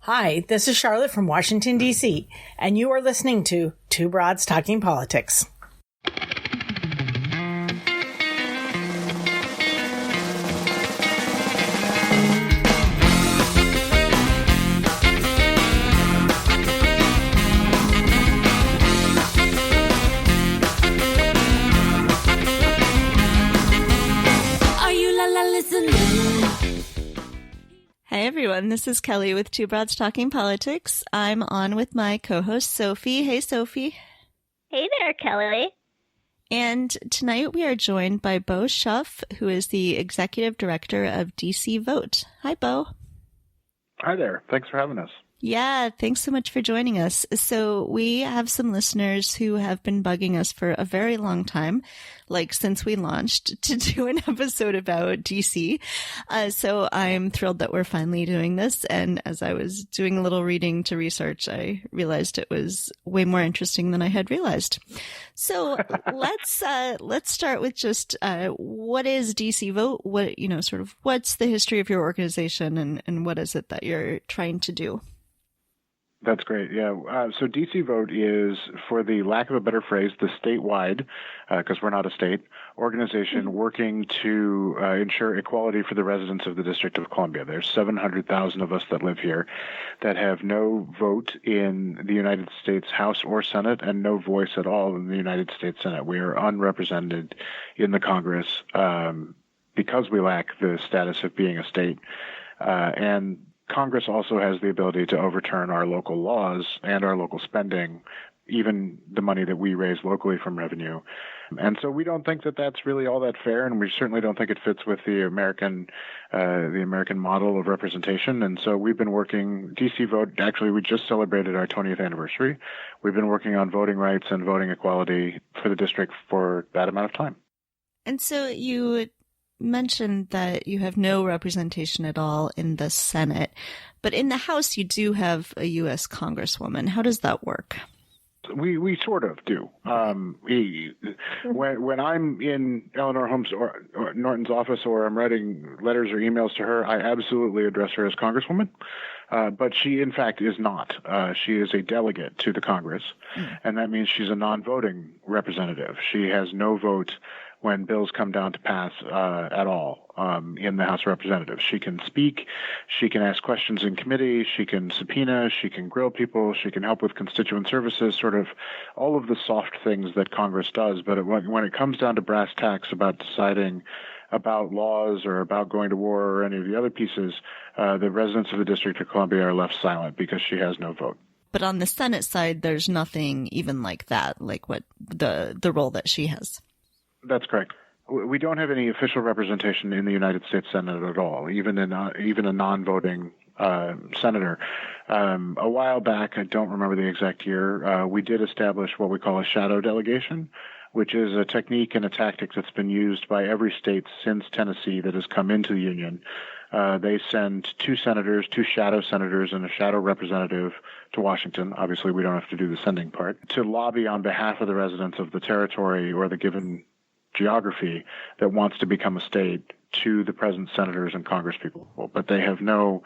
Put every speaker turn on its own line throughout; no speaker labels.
Hi, this is Charlotte from Washington, D.C., and you are listening to Two Broads Talking Politics.
Hey everyone, this is Kelly with Two Broads Talking Politics. I'm on with my co-host Sophie. Hey Sophie.
Hey there, Kelly.
And tonight we are joined by Bo Shuff, who is the Executive Director of DC Vote. Hi Bo.
Hi there. Thanks for having us.
Yeah, thanks so much for joining us. So we have some listeners who have been bugging us for a very long time, like since we launched, to do an episode about DC. So I'm thrilled that we're finally doing this. And as I was doing a little reading to research, I realized it was way more interesting than I had realized. So let's start with just what is DC Vote? What's the history of your organization and what is it that you're trying to do?
That's great. Yeah. So DC Vote is, for the lack of a better phrase, the statewide, because we're not a state, organization working to ensure equality for the residents of the District of Columbia. There's 700,000 of us that live here that have no vote in the United States House or Senate and no voice at all in the United States Senate. We are unrepresented in the Congress because we lack the status of being a state. And Congress also has the ability to overturn our local laws and our local spending, even the money that we raise locally from revenue. And so we don't think that that's really all that fair, and we certainly don't think it fits with the American model of representation. And so we've been working, DC Vote, actually we just celebrated our 20th anniversary. We've been working on voting rights and voting equality for the district for that amount of time.
And so you mentioned that you have no representation at all in the Senate, but in the House you do have a U.S. Congresswoman. How does that work?
We sort of do. When I'm in Eleanor Holmes or Norton's office, or I'm writing letters or emails to her, I absolutely address her as Congresswoman. But she, in fact, is not. She is a delegate to the Congress, and that means she's a non-voting representative. She has no vote when bills come down to pass at all in the House of Representatives. She can speak, she can ask questions in committee, she can subpoena, she can grill people, she can help with constituent services, sort of all of the soft things that Congress does. But when it comes down to brass tacks about deciding about laws or about going to war or any of the other pieces, the residents of the District of Columbia are left silent because she has no vote.
But on the Senate side, there's nothing even like that, like what the role that she has. That's
correct. We don't have any official representation in the United States Senate at all, even a non-voting senator. A while back, I don't remember the exact year, we did establish what we call a shadow delegation, which is a technique and a tactic that's been used by every state since Tennessee that has come into the Union. They send two shadow senators, and a shadow representative to Washington. Obviously, we don't have to do the sending part, to lobby on behalf of the residents of the territory or the given geography that wants to become a state to the present senators and congresspeople. But they have no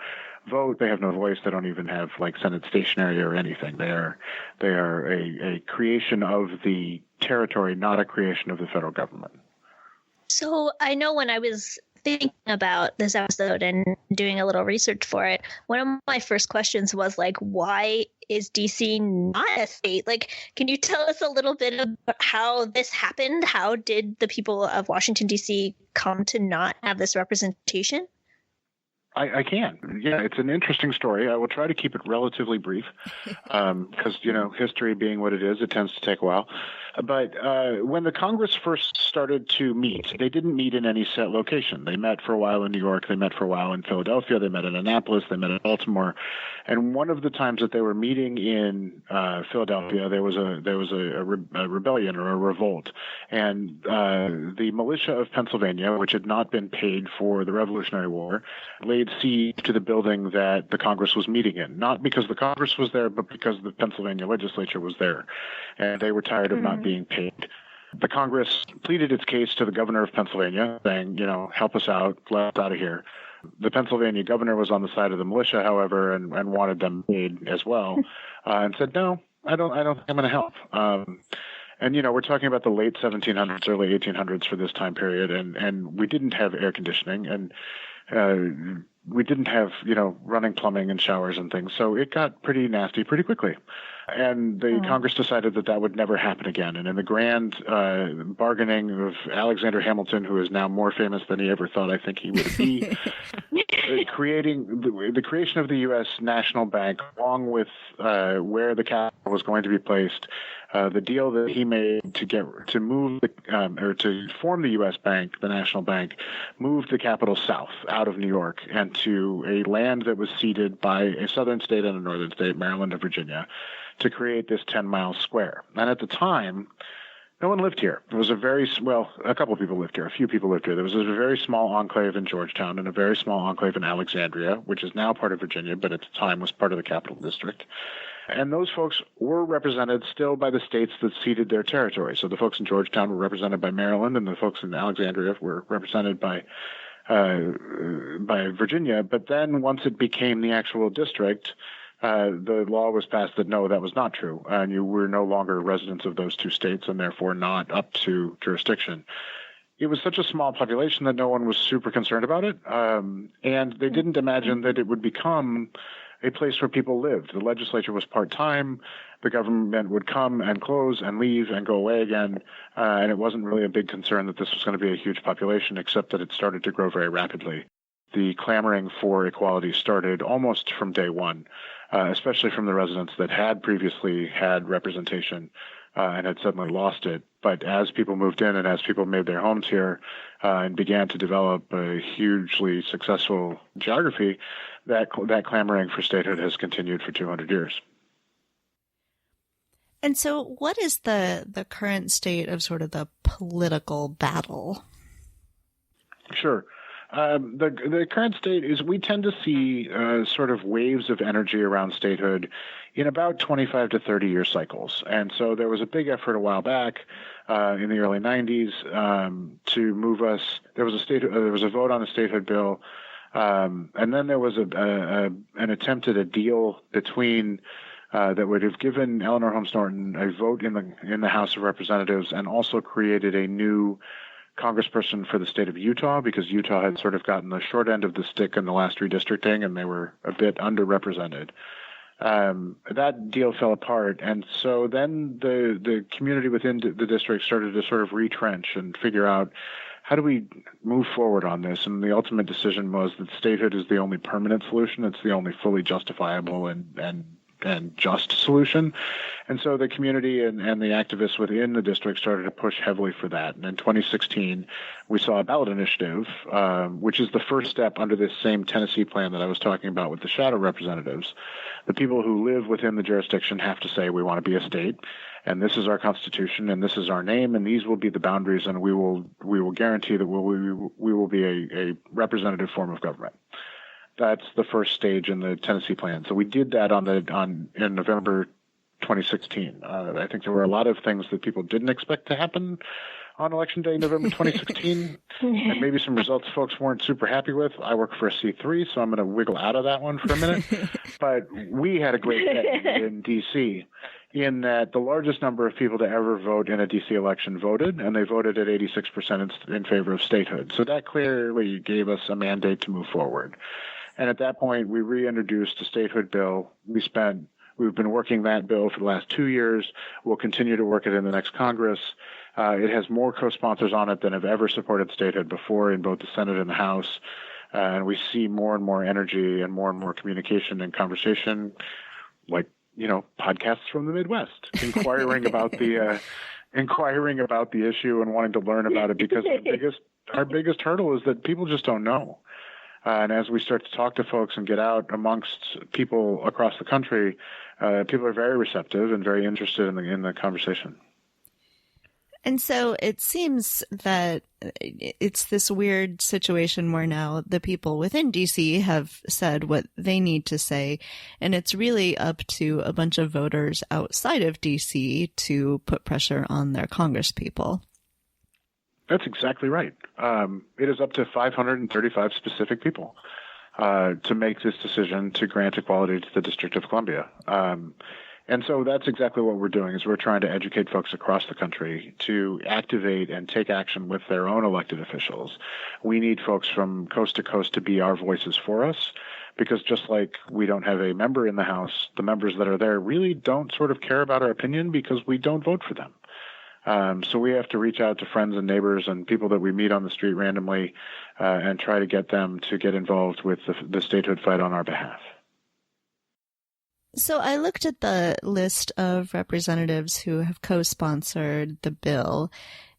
vote, they have no voice, they don't even have like Senate stationery or anything. They are a creation of the territory, not a creation of the federal government.
So I know when I was thinking about this episode and doing a little research for it, one of my first questions was like, why is DC not a state? Like, can you tell us a little bit about how this happened? How did the people of Washington, D.C. come to not have this representation?
I can. Yeah, it's an interesting story. I will try to keep it relatively brief because, history being what it is, it tends to take a while. But when the Congress first started to meet, they didn't meet in any set location. They met for a while in New York. They met for a while in Philadelphia. They met in Annapolis. They met in Baltimore. And one of the times that they were meeting in Philadelphia, there was a rebellion or a revolt. And the militia of Pennsylvania, which had not been paid for the Revolutionary War, laid siege to the building that the Congress was meeting in, not because the Congress was there, but because the Pennsylvania legislature was there, and they were tired of not being paid. The Congress pleaded its case to the governor of Pennsylvania, saying, help us out, let us out of here. The Pennsylvania governor was on the side of the militia, however, and wanted them paid as well, and said, no, I don't think I'm going to help. And, we're talking about the late 1700s, early 1800s for this time period, and we didn't have air conditioning, and we didn't have, running plumbing and showers and things. So it got pretty nasty pretty quickly. And the Congress decided that would never happen again. And in the grand bargaining of Alexander Hamilton, who is now more famous than he ever thought I think he would be, creating the creation of the U.S. National Bank, along with where the capital was going to be placed, the deal that he made to move or to form the U.S. Bank, the National Bank, moved the capital south out of New York and to a land that was ceded by a southern state and a northern state, Maryland and Virginia, to create this 10-mile square. And at the time, no one lived here. It was a couple of people lived here. A few people lived here. There was a very small enclave in Georgetown and a very small enclave in Alexandria, which is now part of Virginia, but at the time was part of the Capital District. And those folks were represented still by the states that ceded their territory. So the folks in Georgetown were represented by Maryland, and the folks in Alexandria were represented by Virginia. But then once it became the actual district, the law was passed that no, that was not true, and you were no longer residents of those two states and therefore not up to jurisdiction. It was such a small population that no one was super concerned about it, and they didn't imagine that it would become a place where people lived. The legislature was part-time. The government would come and close and leave and go away again, and it wasn't really a big concern that this was going to be a huge population, except that it started to grow very rapidly. The clamoring for equality started almost from day one, especially from the residents that had previously had representation and had suddenly lost it. But as people moved in and as people made their homes here and began to develop a hugely successful geography, that clamoring for statehood has continued for 200 years.
And so what is the current state of sort of the political battle?
Sure. The current state is we tend to see sort of waves of energy around statehood in about 25 to 30-year cycles. And so there was a big effort a while back in the early 90s to move us. There was a vote on the Statehood Bill, and then there was an attempt at a deal between that would have given Eleanor Holmes Norton a vote in the House of Representatives and also created a new congressperson for the state of Utah, because Utah had sort of gotten the short end of the stick in the last redistricting and they were a bit underrepresented. That deal fell apart, and so then the community within the district started to sort of retrench and figure out, how do we move forward on this? And the ultimate decision was that statehood is the only permanent solution. It's the only fully justifiable and just solution. And so the community and the activists within the district started to push heavily for that. And in 2016, we saw a ballot initiative, which is the first step under this same Tennessee plan that I was talking about with the shadow representatives. The people who live within the jurisdiction have to say, we want to be a state, and this is our constitution, and this is our name, and these will be the boundaries, and we will guarantee that we will be a representative form of government. That's the first stage in the Tennessee plan. So we did that in November 2016. I think there were a lot of things that people didn't expect to happen on Election Day, November 2016, and maybe some results folks weren't super happy with. I work for a C3, so I'm going to wiggle out of that one for a minute. But we had a great day in D.C. in that the largest number of people to ever vote in a D.C. election voted, and they voted at 86% in favor of statehood. So that clearly gave us a mandate to move forward. And at that point, we reintroduced the Statehood Bill. We've been working that bill for the last 2 years. We'll continue to work it in the next Congress. It has more co-sponsors on it than have ever supported statehood before in both the Senate and the House. And we see more and more energy and more communication and conversation, like, podcasts from the Midwest, inquiring about the issue and wanting to learn about it, because our biggest hurdle is that people just don't know. And as we start to talk to folks and get out amongst people across the country, people are very receptive and very interested in the conversation.
And so it seems that it's this weird situation where now the people within DC have said what they need to say, and it's really up to a bunch of voters outside of DC to put pressure on their congresspeople.
That's exactly right. It is up to 535 specific people to make this decision to grant equality to the District of Columbia. And so that's exactly what we're doing, is we're trying to educate folks across the country to activate and take action with their own elected officials. We need folks from coast to coast to be our voices for us, because just like we don't have a member in the House, the members that are there really don't sort of care about our opinion because we don't vote for them. So we have to reach out to friends and neighbors and people that we meet on the street randomly and try to get them to get involved with the statehood fight on our behalf.
So I looked at the list of representatives who have co-sponsored the bill,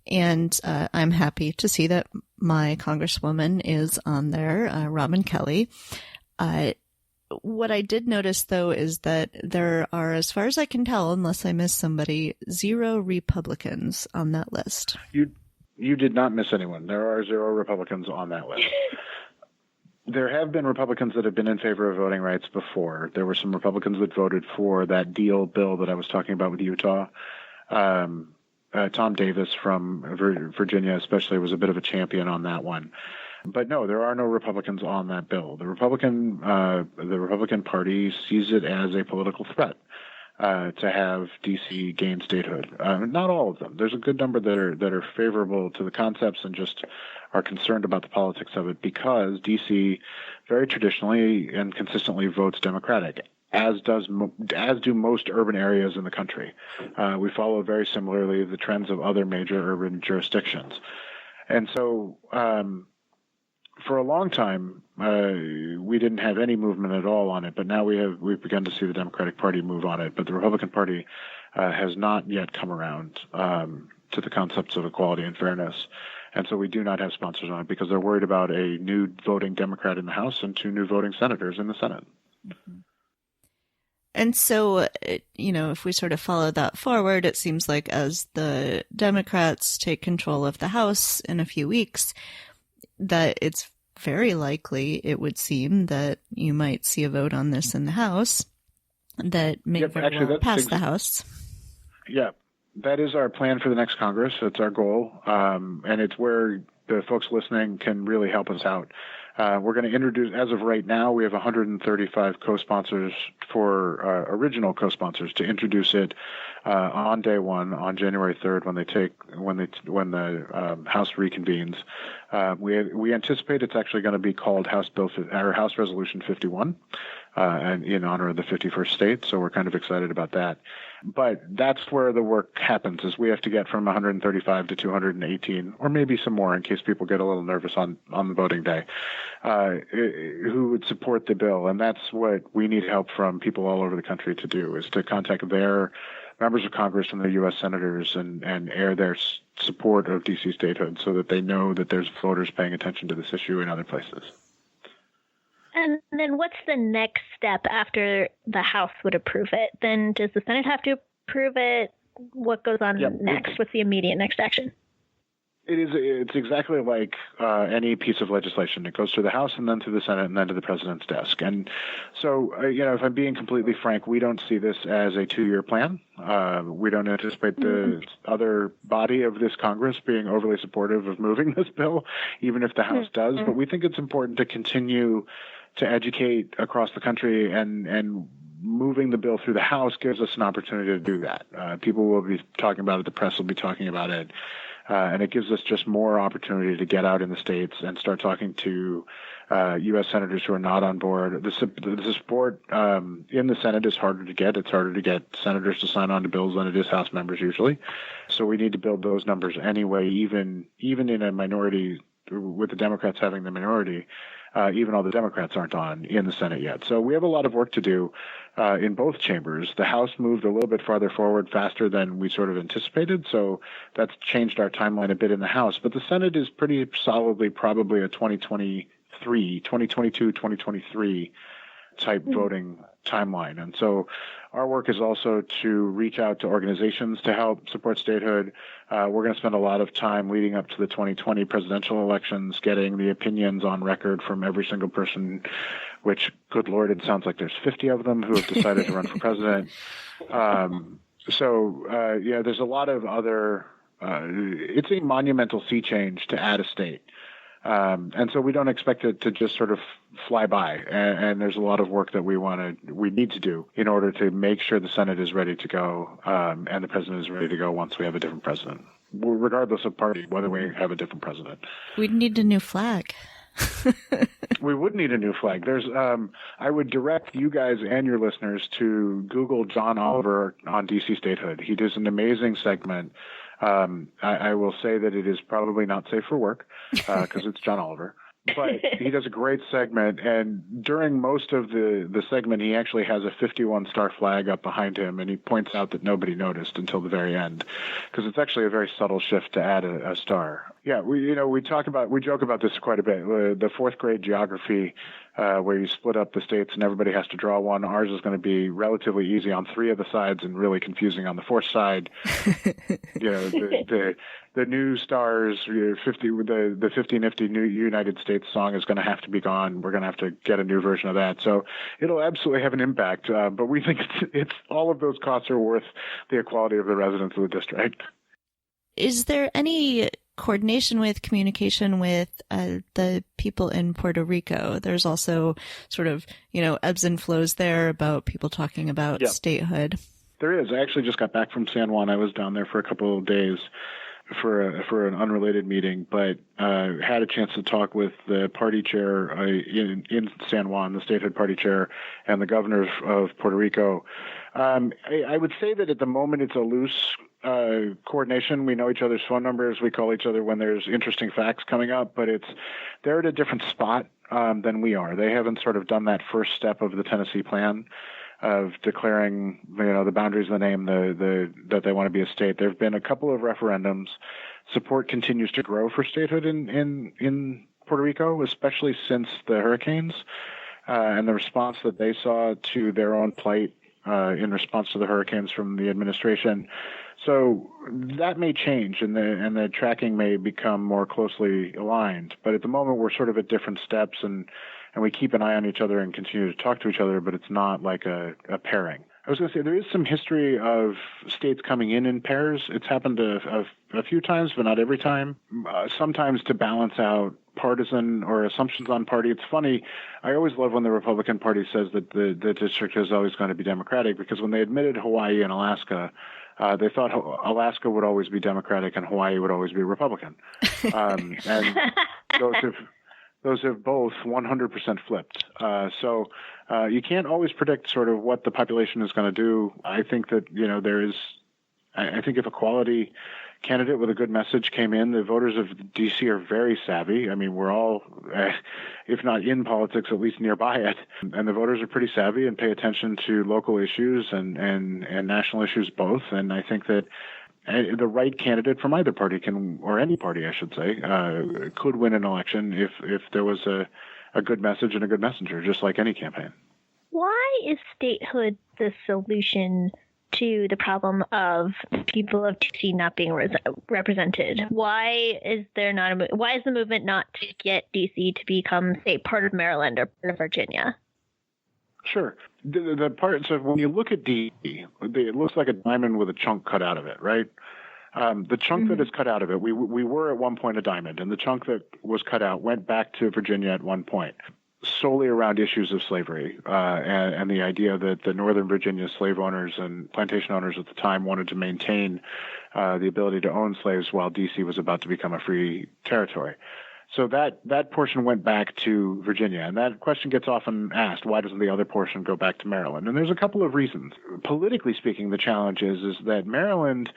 and I'm happy to see that my congresswoman is on there, Robin Kelly. What I did notice, though, is that there are, as far as I can tell, unless I missed somebody, 0 Republicans on that list.
You did not miss anyone. There are 0 Republicans on that list. There have been Republicans that have been in favor of voting rights before. There were some Republicans that voted for that deal bill that I was talking about with Utah. Tom Davis from Virginia especially was a bit of a champion on that one. But no, there are no Republicans on that bill. The Republican Party sees it as a political threat to have D.C. gain statehood. Not all of them. There's a good number that are favorable to the concepts and just are concerned about the politics of it, because D.C. very traditionally and consistently votes Democratic, as do most urban areas in the country. We follow very similarly the trends of other major urban jurisdictions, and so. For a long time, we didn't have any movement at all on it, but now we've begun to see the Democratic Party move on it. But the Republican Party has not yet come around to the concepts of equality and fairness, and so we do not have sponsors on it because they're worried about a new voting Democrat in the House and 2 new voting senators in the Senate.
Mm-hmm. And so, if we sort of follow that forward, it seems like as the Democrats take control of the House in a few weeks, that it's very likely, it would seem, that you might see a vote on this in the House that may very well pass the House. Yeah,
that is our plan for the next Congress. That's our goal. And it's where the folks listening can really help us out. We're going to introduce, as of right now, we have 135 co-sponsors for original co-sponsors to introduce it on day one, on January 3rd, when the House reconvenes. We anticipate it's actually going to be called House Resolution 51, and in honor of the 51st state. So we're kind of excited about that. But that's where the work happens, is we have to get from 135 to 218, or maybe some more in case people get a little nervous on the voting day, who would support the bill. And that's what we need help from people all over the country to do, is to contact their members of Congress and their U.S. senators and air their support of D.C. statehood so that they know that there's voters paying attention to this issue in other places.
And then what's the next step after the House would approve it? Then does the Senate have to approve it? What goes on next? What's the immediate next action?
It's exactly like any piece of legislation. It goes to the House and then to the Senate and then to the president's desk. And so, if I'm being completely frank, we don't see this as a 2-year plan. We don't anticipate the other body of this Congress being overly supportive of moving this bill, even if the House does. But we think it's important to continue to educate across the country, and moving the bill through the House gives us an opportunity to do that. People will be talking about it. The press will be talking about it. And it gives us just more opportunity to get out in the states and start talking to U.S. senators who are not on board. The support in the Senate is harder to get. It's harder to get senators to sign on to bills than it is House members usually. So we need to build those numbers anyway, even in a minority, with the Democrats having the minority. Even all the Democrats aren't on in the Senate yet. So we have a lot of work to do in both chambers. The House moved a little bit farther forward faster than we sort of anticipated, so that's changed our timeline a bit in the House. But the Senate is pretty solidly probably a 2022, 2023 type voting timeline. And so our work is also to reach out to organizations to help support statehood. We're going to spend a lot of time leading up to the 2020 presidential elections, getting the opinions on record from every single person, which, good Lord, it sounds like there's 50 of them who have decided to run for president. There's a lot of other it's a monumental sea change to add a state. And so we don't expect it to just sort of fly by. And there's a lot of work that we need to do in order to make sure the Senate is ready to go, and the president is ready to go once we have a different president, regardless of party, whether we have a different president.
We'd need a new flag.
We would need a new flag. I would direct you guys and your listeners to Google John Oliver on DC Statehood. He does an amazing segment. I will say that it is probably not safe for work because it's John Oliver. But he does a great segment, and during most of the segment, he actually has a 51-star flag up behind him, and he points out that nobody noticed until the very end, because it's actually a very subtle shift to add a star. Yeah, we joke about this quite a bit. The fourth grade geography, where you split up the states and everybody has to draw one. Ours is going to be relatively easy on 3 of the sides and really confusing on the 4th side. The new stars, the 50 Nifty New United States song is going to have to be gone. We're going to have to get a new version of that. So it'll absolutely have an impact. But we think it's all of those costs are worth the equality of the residents of the district.
Is there any coordination with communication with the people in Puerto Rico? There's also sort of, ebbs and flows there about people talking about statehood.
There is. I actually just got back from San Juan. I was down there for a couple of days for an unrelated meeting, but had a chance to talk with the party chair in San Juan, the statehood party chair, and the governor of Puerto Rico. I would say that at the moment it's a loose coordination. We know each other's phone numbers. We call each other when there's interesting facts coming up, but they're at a different spot than we are. They haven't sort of done that first step of the Tennessee plan of declaring, the boundaries of the name, that they want to be a state. There have been a couple of referendums. Support continues to grow for statehood in Puerto Rico, especially since the hurricanes and the response that they saw to their own plight in response to the hurricanes from the administration. So that may change, and the tracking may become more closely aligned. But at the moment, we're sort of at different steps, and we keep an eye on each other and continue to talk to each other, but it's not like a pairing. I was going to say there is some history of states coming in pairs. It's happened a few times, but not every time. Sometimes to balance out partisan or assumptions on party. It's funny. I always love when the Republican Party says that the district is always going to be Democratic, because when they admitted Hawaii and Alaska, they thought Alaska would always be Democratic and Hawaii would always be Republican. And those have both 100% flipped. So you can't always predict sort of what the population is going to do. I think that, I think if a quality candidate with a good message came in, the voters of D.C. are very savvy. I mean, we're all, if not in politics, at least nearby it. And the voters are pretty savvy and pay attention to local issues and national issues both. And I think that the right candidate from either party or any party, I should say, could win an election if there was a good message and a good messenger, just like any campaign.
Why is statehood the solution to the problem of people of DC not being represented? Why is there not why is the movement not to get DC to become, say, part of Maryland or part of Virginia?
Sure. The part, so when you look at DC, it looks like a diamond with a chunk cut out of it, right? The chunk that is cut out of it, we were at one point a diamond, and the chunk that was cut out went back to Virginia at one point, solely around issues of slavery and the idea that the Northern Virginia slave owners and plantation owners at the time wanted to maintain the ability to own slaves while DC was about to become a free territory. So that portion went back to Virginia, and that question gets often asked, why doesn't the other portion go back to Maryland? And there's a couple of reasons. Politically speaking, the challenge is that Maryland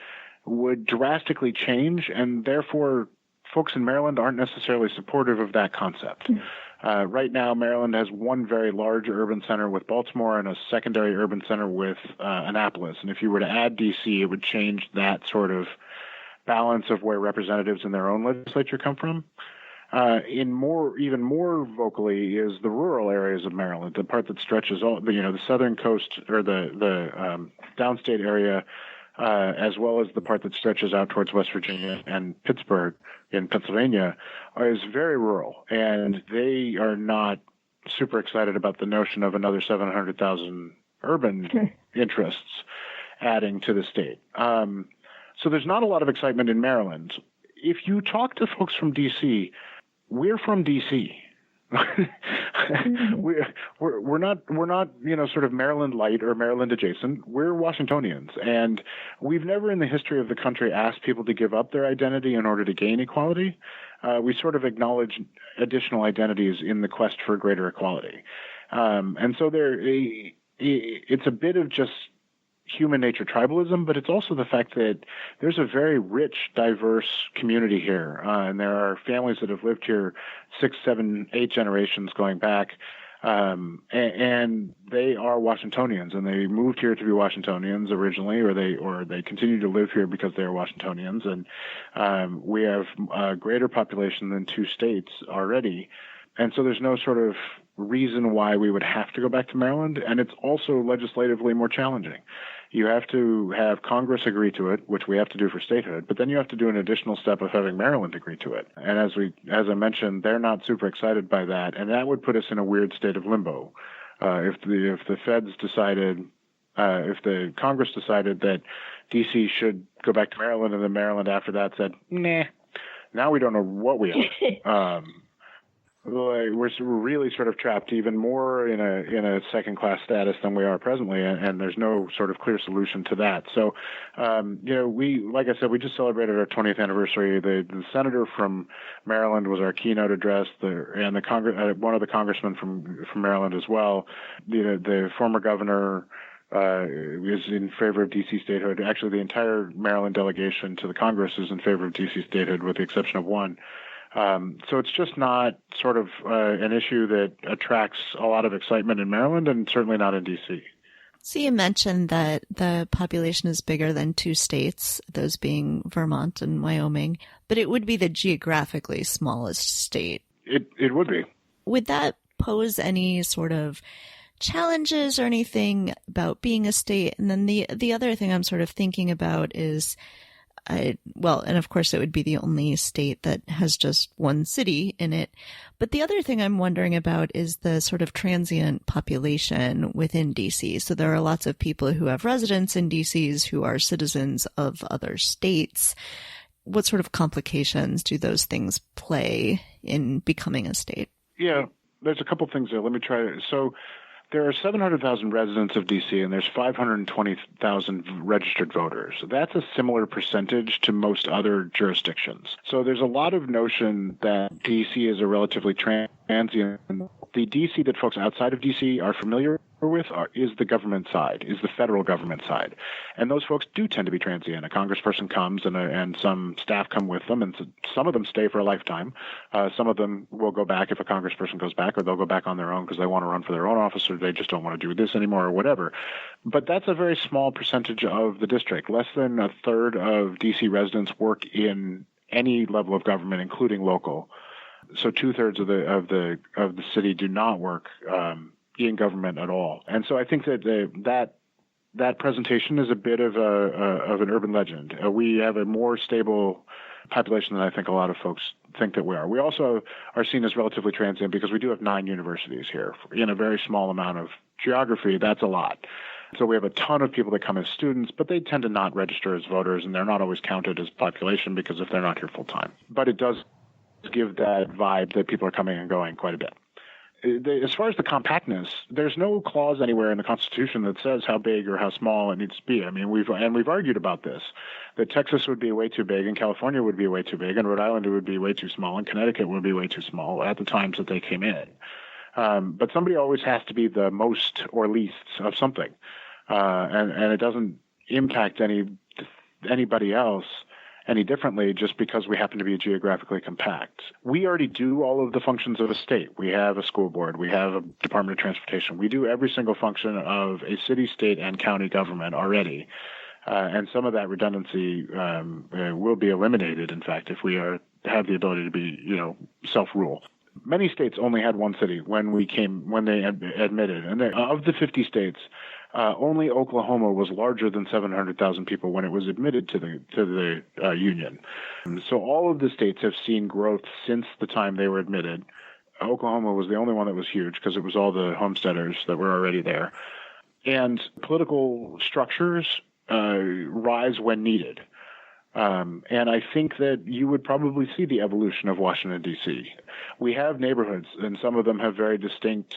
would drastically change, and therefore folks in Maryland aren't necessarily supportive of that concept. Right now, Maryland has one very large urban center with Baltimore and a secondary urban center with Annapolis. And if you were to add D.C., it would change that sort of balance of where representatives in their own legislature come from. Even more vocally is the rural areas of Maryland, the part that stretches the southern coast or the downstate area, as well as the part that stretches out towards West Virginia and Pittsburgh in Pennsylvania, is very rural, and they are not super excited about the notion of another 700,000 urban interests adding to the state. So there's not a lot of excitement in Maryland. If you talk to folks from D.C., we're from D.C. we're not sort of Maryland light or Maryland adjacent. We're Washingtonians, and we've never in the history of the country asked people to give up their identity in order to gain equality. We sort of acknowledge additional identities in the quest for greater equality, and so it's a bit of just human nature tribalism, but it's also the fact that there's a very rich, diverse community here. And there are families that have lived here 6, 7, 8 generations going back. And they are Washingtonians, and they moved here to be Washingtonians originally, or they continue to live here because they are Washingtonians. And we have a greater population than 2 states already. And so there's no sort of reason why we would have to go back to Maryland. And it's also legislatively more challenging. You have to have Congress agree to it, which we have to do for statehood, but then you have to do an additional step of having Maryland agree to it. And as I mentioned, they're not super excited by that, and that would put us in a weird state of limbo. If the feds decided, if the Congress decided that D.C. should go back to Maryland, and then Maryland after that said, nah, now we don't know what we are. We're really sort of trapped even more in a second-class status than we are presently, and there's no sort of clear solution to that. So, like I said, we just celebrated our 20th anniversary. The senator from Maryland was our keynote address, and one of the congressmen from Maryland as well. The former governor is in favor of D.C. statehood. Actually, the entire Maryland delegation to the Congress is in favor of D.C. statehood, with the exception of one. So it's just not sort of an issue that attracts a lot of excitement in Maryland, and certainly not in D.C.
So you mentioned that the population is bigger than 2 states, those being Vermont and Wyoming, but it would be the geographically smallest state.
It would be.
Would that pose any sort of challenges or anything about being a state? And then the other thing I'm sort of thinking about is, and of course it would be the only state that has just one city in it. But the other thing I'm wondering about is the sort of transient population within DC. So there are lots of people who have residence in DCs who are citizens of other states. What sort of complications do those things play in becoming a state?
Yeah, there's a couple things there. Let me try. So there are 700,000 residents of D.C., and there's 520,000 registered voters. That's a similar percentage to most other jurisdictions. So there's a lot of notion that D.C. is a relatively transient. The D.C. that folks outside of D.C. are familiar with is the government side, is the federal government side. And those folks do tend to be transient. A congressperson comes and some staff come with them, and some of them stay for a lifetime. Some of them will go back if a congressperson goes back, or they'll go back on their own because they want to run for their own office, or they just don't want to do this anymore, or whatever. But that's a very small percentage of the district. Less than a third of D.C. residents work in any level of government, including local. So 2/3 of the city do not work in government at all. And so I think that presentation is a bit of an urban legend. We have a more stable population than I think a lot of folks think that we are. We also are seen as relatively transient because we do have 9 universities here. In a very small amount of geography, that's a lot. So we have a ton of people that come as students, but they tend to not register as voters, and they're not always counted as population because if they're not here full time. But it does give that vibe that people are coming and going quite a bit. As far as the compactness, there's no clause anywhere in the Constitution that says how big or how small it needs to be. I mean, we've argued about this, that Texas would be way too big, and California would be way too big, and Rhode Island would be way too small, and Connecticut would be way too small at the times that they came in. But somebody always has to be the most or least of something, and it doesn't impact anybody else any differently just because we happen to be geographically compact. We already do all of the functions of a state. We have a school board. We have a Department of Transportation. We do every single function of a city, state, and county government already. And some of that redundancy will be eliminated, in fact, if we have the ability to be, self-rule. Many states only had one city when they admitted. And of the 50 states, only Oklahoma was larger than 700,000 people when it was admitted to the Union. So all of the states have seen growth since the time they were admitted. Oklahoma was the only one that was huge because it was all the homesteaders that were already there. And political structures rise when needed. And I think that you would probably see the evolution of Washington, D.C. We have neighborhoods, and some of them have very distinct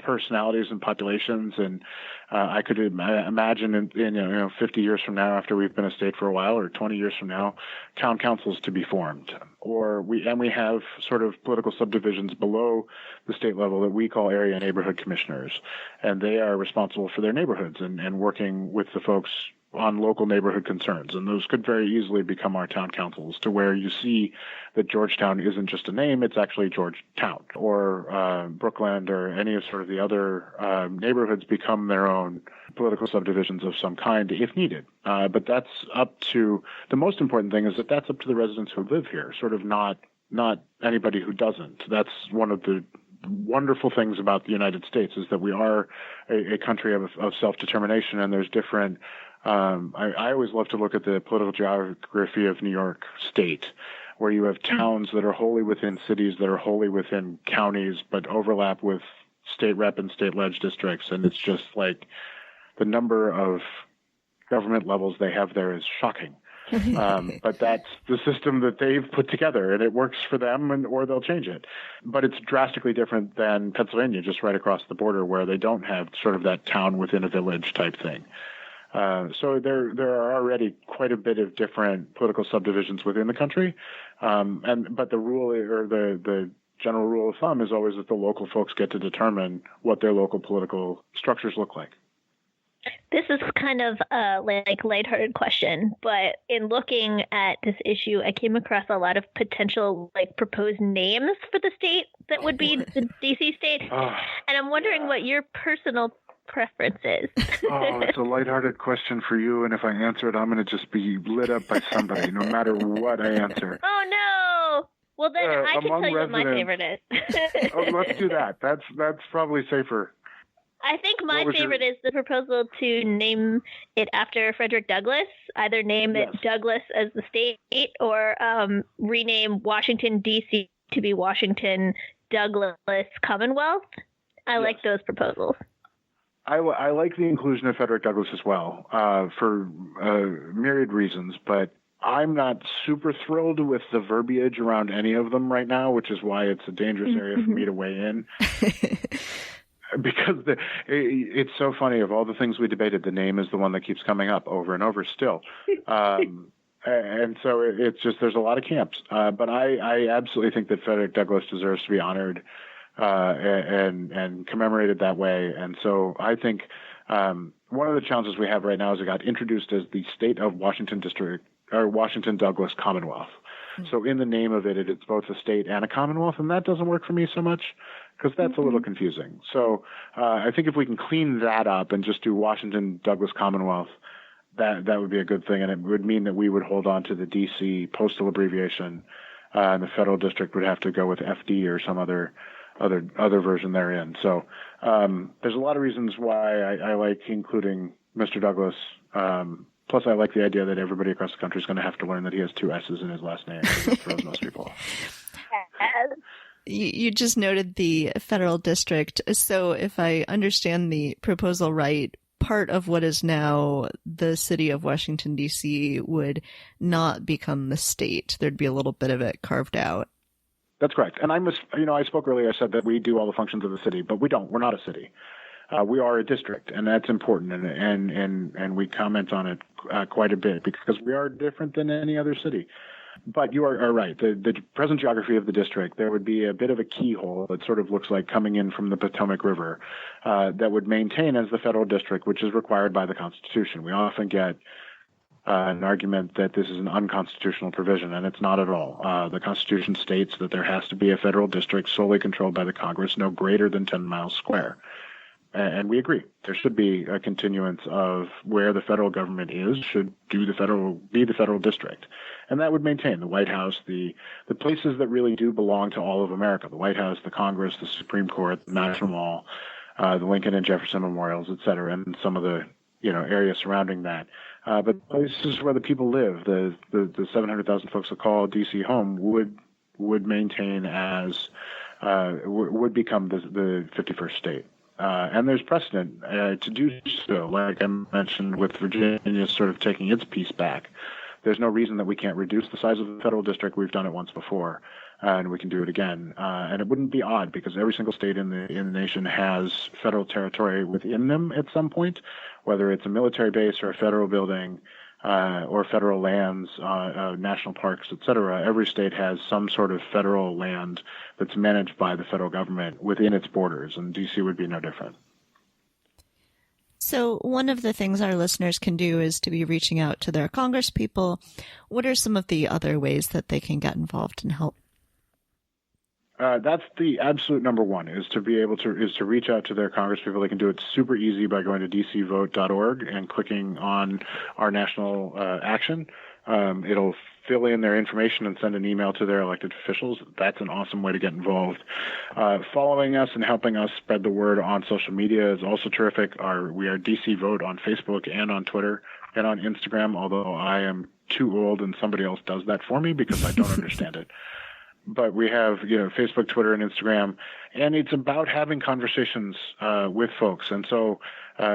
personalities and populations. And I could imagine in 50 years from now, after we've been a state for a while, or 20 years from now, town councils to be formed. We have sort of political subdivisions below the state level that we call area neighborhood commissioners, and they are responsible for their neighborhoods and working with the folks on local neighborhood concerns. And those could very easily become our town councils, to where you see that Georgetown isn't just a name, it's actually Georgetown, or Brookland, or any of sort of the other neighborhoods become their own political subdivisions of some kind if needed. But that's up to, the most important thing is that that's up to the residents who live here, sort of not anybody who doesn't. That's one of the wonderful things about the United States, is that we are a country of self-determination, and there's different I always love to look at the political geography of New York State, where you have towns that are wholly within cities, that are wholly within counties, but overlap with state rep and state ledge districts. And it's just like the number of government levels they have there is shocking. But that's the system that they've put together, and it works for them, or they'll change it. But it's drastically different than Pennsylvania, just right across the border, where they don't have sort of that town within a village type thing. So there are already quite a bit of different political subdivisions within the country, but the rule, or the general rule of thumb, is always that the local folks get to determine what their local political structures look like.
This is kind of a lighthearted question, but in looking at this issue, I came across a lot of potential proposed names for the state that would be the DC state, and I'm wondering what your personal preferences.
It's a lighthearted question for you, and if I answer it, I'm going to just be lit up by somebody, no matter what I answer.
Oh no! Well, then I can tell you what my favorite is.
Let's do that. That's probably safer.
I think my favorite is the proposal to name it after Frederick Douglass. Either name it Douglass as the state, or rename Washington, D.C. to be Washington Douglass Commonwealth. I like those proposals.
I like the inclusion of Frederick Douglass as well, for myriad reasons, but I'm not super thrilled with the verbiage around any of them right now, which is why it's a dangerous area for me to weigh in. Because it's so funny, of all the things we debated, the name is the one that keeps coming up over and over still. And so it's just, there's a lot of camps. But I absolutely think that Frederick Douglass deserves to be honored and commemorated that way. And so I think one of the challenges we have right now is it got introduced as the State of Washington District, or Washington Douglass Commonwealth. So in the name of it, it's both a state and a commonwealth, and that doesn't work for me so much, because that's a little confusing. So I think if we can clean that up and just do Washington Douglass Commonwealth, that would be a good thing, and it would mean that we would hold on to the DC postal abbreviation, and the federal district would have to go with FD or some other version therein. So there's a lot of reasons why I like including Mr. Douglass. Plus, I like the idea that everybody across the country is going to have to learn that he has two S's in his last name. It throws most people off.
You just noted the federal district. So if I understand the proposal right, part of what is now the city of Washington, D.C. would not become the state. There'd be a little bit of it carved out.
That's correct. And I spoke earlier, I said that we do all the functions of the city, but we don't. We're not a city. We are a district, and that's important, and we comment on it quite a bit, because we are different than any other city. But you are right. The present geography of the district, there would be a bit of a keyhole that sort of looks like coming in from the Potomac River that would maintain as the federal district, which is required by the Constitution. We often get an argument that this is an unconstitutional provision, and it's not at all. The Constitution states that there has to be a federal district solely controlled by the Congress, no greater than 10 miles square. And we agree. There should be a continuance of where the federal government should be the federal district. And that would maintain the White House, the places that really do belong to all of America, the White House, the Congress, the Supreme Court, the National Mall, the Lincoln and Jefferson memorials, et cetera, and some of the areas surrounding that. But places where the people live, the 700,000 folks that call D.C. home, would maintain as would become the 51st state. And there's precedent to do so, like I mentioned, with Virginia sort of taking its piece back. there's no reason that we can't reduce the size of the federal district. We've done it once before, and we can do it again. And it wouldn't be odd because every single state in the nation has federal territory within them at some point, whether it's a military base or a federal building, or federal lands, national parks, et cetera. Every state has some sort of federal land that's managed by the federal government within its borders, and D.C. would be no different.
So one of the things our listeners can do is to be reaching out to their congresspeople. What are some of the other ways that they can get involved and help?
That's the absolute number one, is to reach out to their congresspeople. They can do it super easy by going to dcvote.org and clicking on our national action. It'll fill in their information and send an email to their elected officials. That's an awesome way to get involved. Following us and helping us spread the word on social media is also terrific. We are DC Vote on Facebook and on Twitter and on Instagram, although I am too old and somebody else does that for me because I don't understand it. But we have, Facebook, Twitter, and Instagram, and it's about having conversations with folks. And so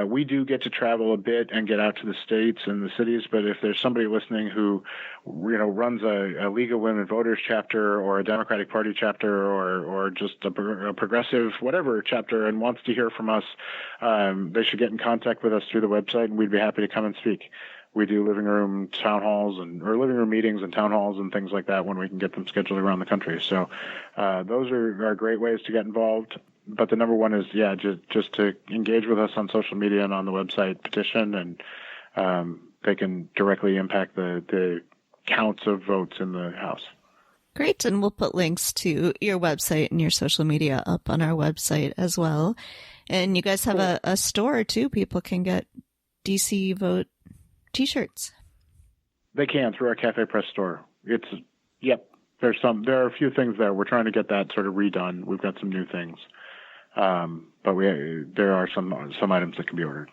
we do get to travel a bit and get out to the states and the cities. But if there's somebody listening who, runs a League of Women Voters chapter or a Democratic Party chapter or just a progressive whatever chapter and wants to hear from us, they should get in contact with us through the website, and we'd be happy to come and speak. We do living room meetings and town halls and things like that when we can get them scheduled around the country. So those are great ways to get involved. But the number one is, just to engage with us on social media and on the website, petition, and they can directly impact the counts of votes in the House.
Great. And we'll put links to your website and your social media up on our website as well. And you guys have a store too. People can get DC Vote T-shirts. They
can through our Cafe Press store. There are a few things there. We're trying to get that sort of redone. We've got some new things, but there are some items that can be ordered.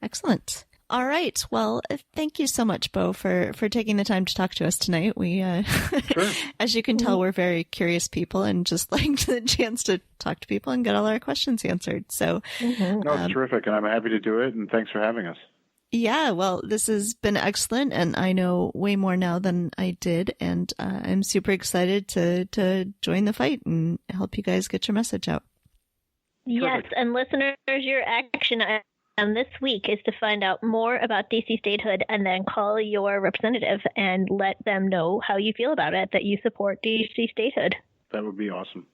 Excellent. All right. Well, thank you so much, Bo, for taking the time to talk to us tonight. We,
sure.
As you can tell, we're very curious people and just like the chance to talk to people and get all our questions answered. So,
no, it's terrific, and I'm happy to do it. And thanks for having us.
Yeah, well, this has been excellent, and I know way more now than I did, and I'm super excited to join the fight and help you guys get your message out.
Yes, and listeners, your action this week is to find out more about DC statehood and then call your representative and let them know how you feel about it, that you support DC statehood.
That would be awesome.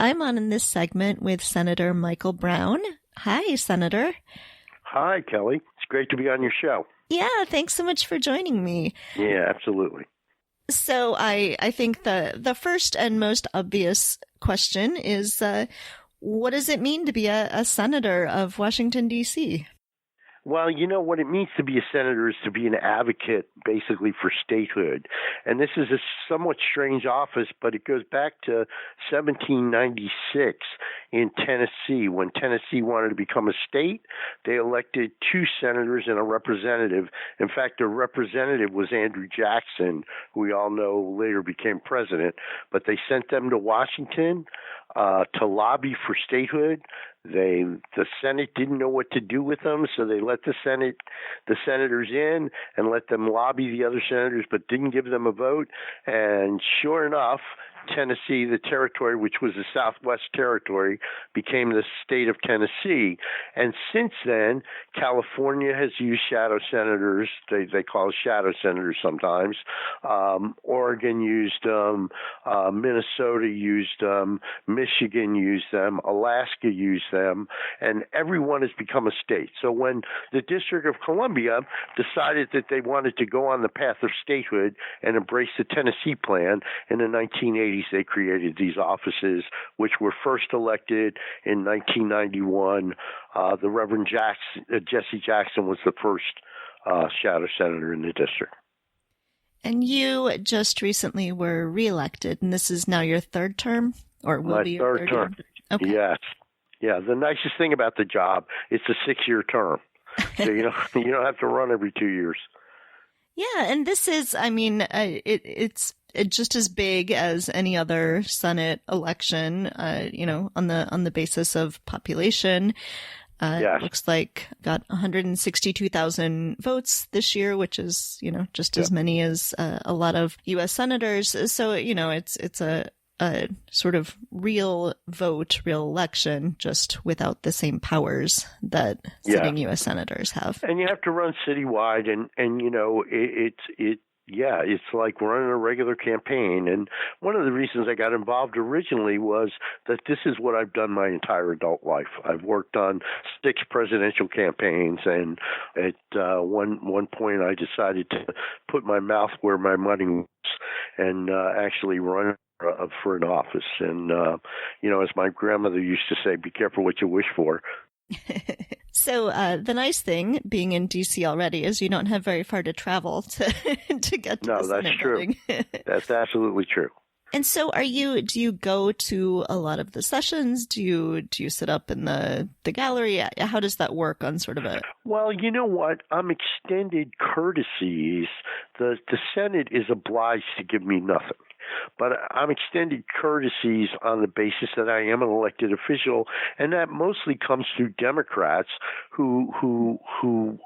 I'm on in this segment with Senator Michael Brown. Hi, Senator.
Hi, Kelly. It's great to be on your show.
Yeah, thanks so much for joining me.
Yeah, absolutely.
So I think the first and most obvious question is, what does it mean to be a senator of Washington, D.C.?
Well, what it means to be a senator is to be an advocate, basically, for statehood. And this is a somewhat strange office, but it goes back to 1796 in Tennessee. When Tennessee wanted to become a state, they elected 2 senators and a representative. In fact, the representative was Andrew Jackson, who we all know later became president. But they sent them to Washington to lobby for statehood. The Senate didn't know what to do with them, so they let the senators in and let them lobby the other senators, but didn't give them a vote. And sure enough, Tennessee, the territory, which was the Southwest Territory, became the state of Tennessee. And since then, California has used shadow senators. They call it shadow senators sometimes. Oregon used them. Minnesota used them. Michigan used them. Alaska used them. And everyone has become a state. So when the District of Columbia decided that they wanted to go on the path of statehood and embrace the Tennessee Plan in the 1980s, they created these offices, which were first elected in 1991. The Reverend Jesse Jackson was the first shadow senator in the district.
And you just recently were reelected, and this is now your third term, or will be your third term? Okay.
Yes. Yeah. The nicest thing about the job, it's a 6-year term, so you don't have to run every 2 years.
Yeah, and this is, I mean, it's just as big as any other Senate election, on the basis of population.
Yes.
It looks like got 162,000 votes this year, which is, just as many as a lot of U.S. senators. So, it's a sort of real vote, real election, just without the same powers that sitting U.S. senators have.
And you have to run citywide, and it's like running a regular campaign. And one of the reasons I got involved originally was that this is what I've done my entire adult life. I've worked on 6 presidential campaigns, and at one point I decided to put my mouth where my money was and actually run for an office. And, as my grandmother used to say, be careful what you wish for.
So the nice thing being in D.C. already is you don't have very far to travel to get to the Senate
that's true.
building.
That's absolutely true.
And so do you go to a lot of the sessions? Do you sit up in the gallery? How does that work on sort of a...
Well, you know what? I'm extended courtesies. The Senate is obliged to give me nothing. But I'm extended courtesies on the basis that I am an elected official, and that mostly comes through Democrats who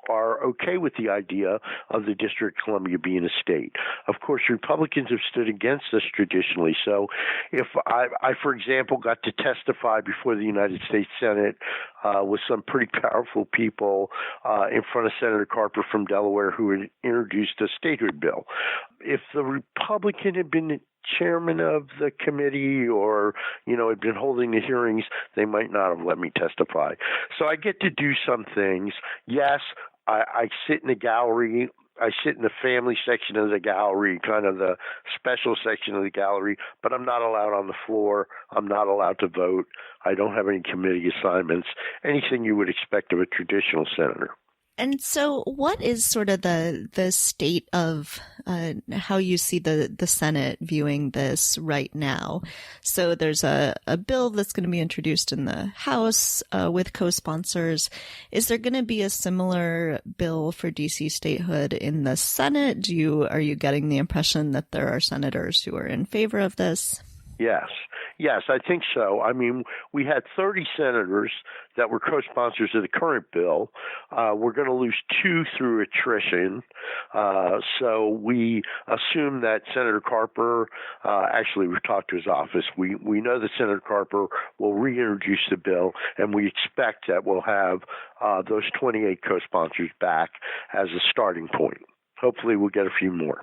are okay with the idea of the District of Columbia being a state. Of course, Republicans have stood against us traditionally. So if I for example, got to testify before the United States Senate with some pretty powerful people in front of Senator Carper from Delaware, who had introduced a Statehood Bill. If the Republican had been chairman of the committee or, had been holding the hearings, they might not have let me testify. So I get to do some things. Yes, I sit in the gallery. I sit in the family section of the gallery, kind of the special section of the gallery, but I'm not allowed on the floor. I'm not allowed to vote. I don't have any committee assignments, anything you would expect of a traditional senator.
And so what is sort of the state of how you see the Senate viewing this right now? So there's a bill that's going to be introduced in the House with co-sponsors. Is there going to be a similar bill for DC statehood in the Senate? Are you getting the impression that there are senators who are in favor of this?
Yes, I think so. I mean, we had 30 senators that were co-sponsors of the current bill. We're going to lose 2 through attrition. So we assume that Senator Carper, actually we've talked to his office, we know that Senator Carper will reintroduce the bill, and we expect that we'll have those 28 co-sponsors back as a starting point. Hopefully we'll get a few more.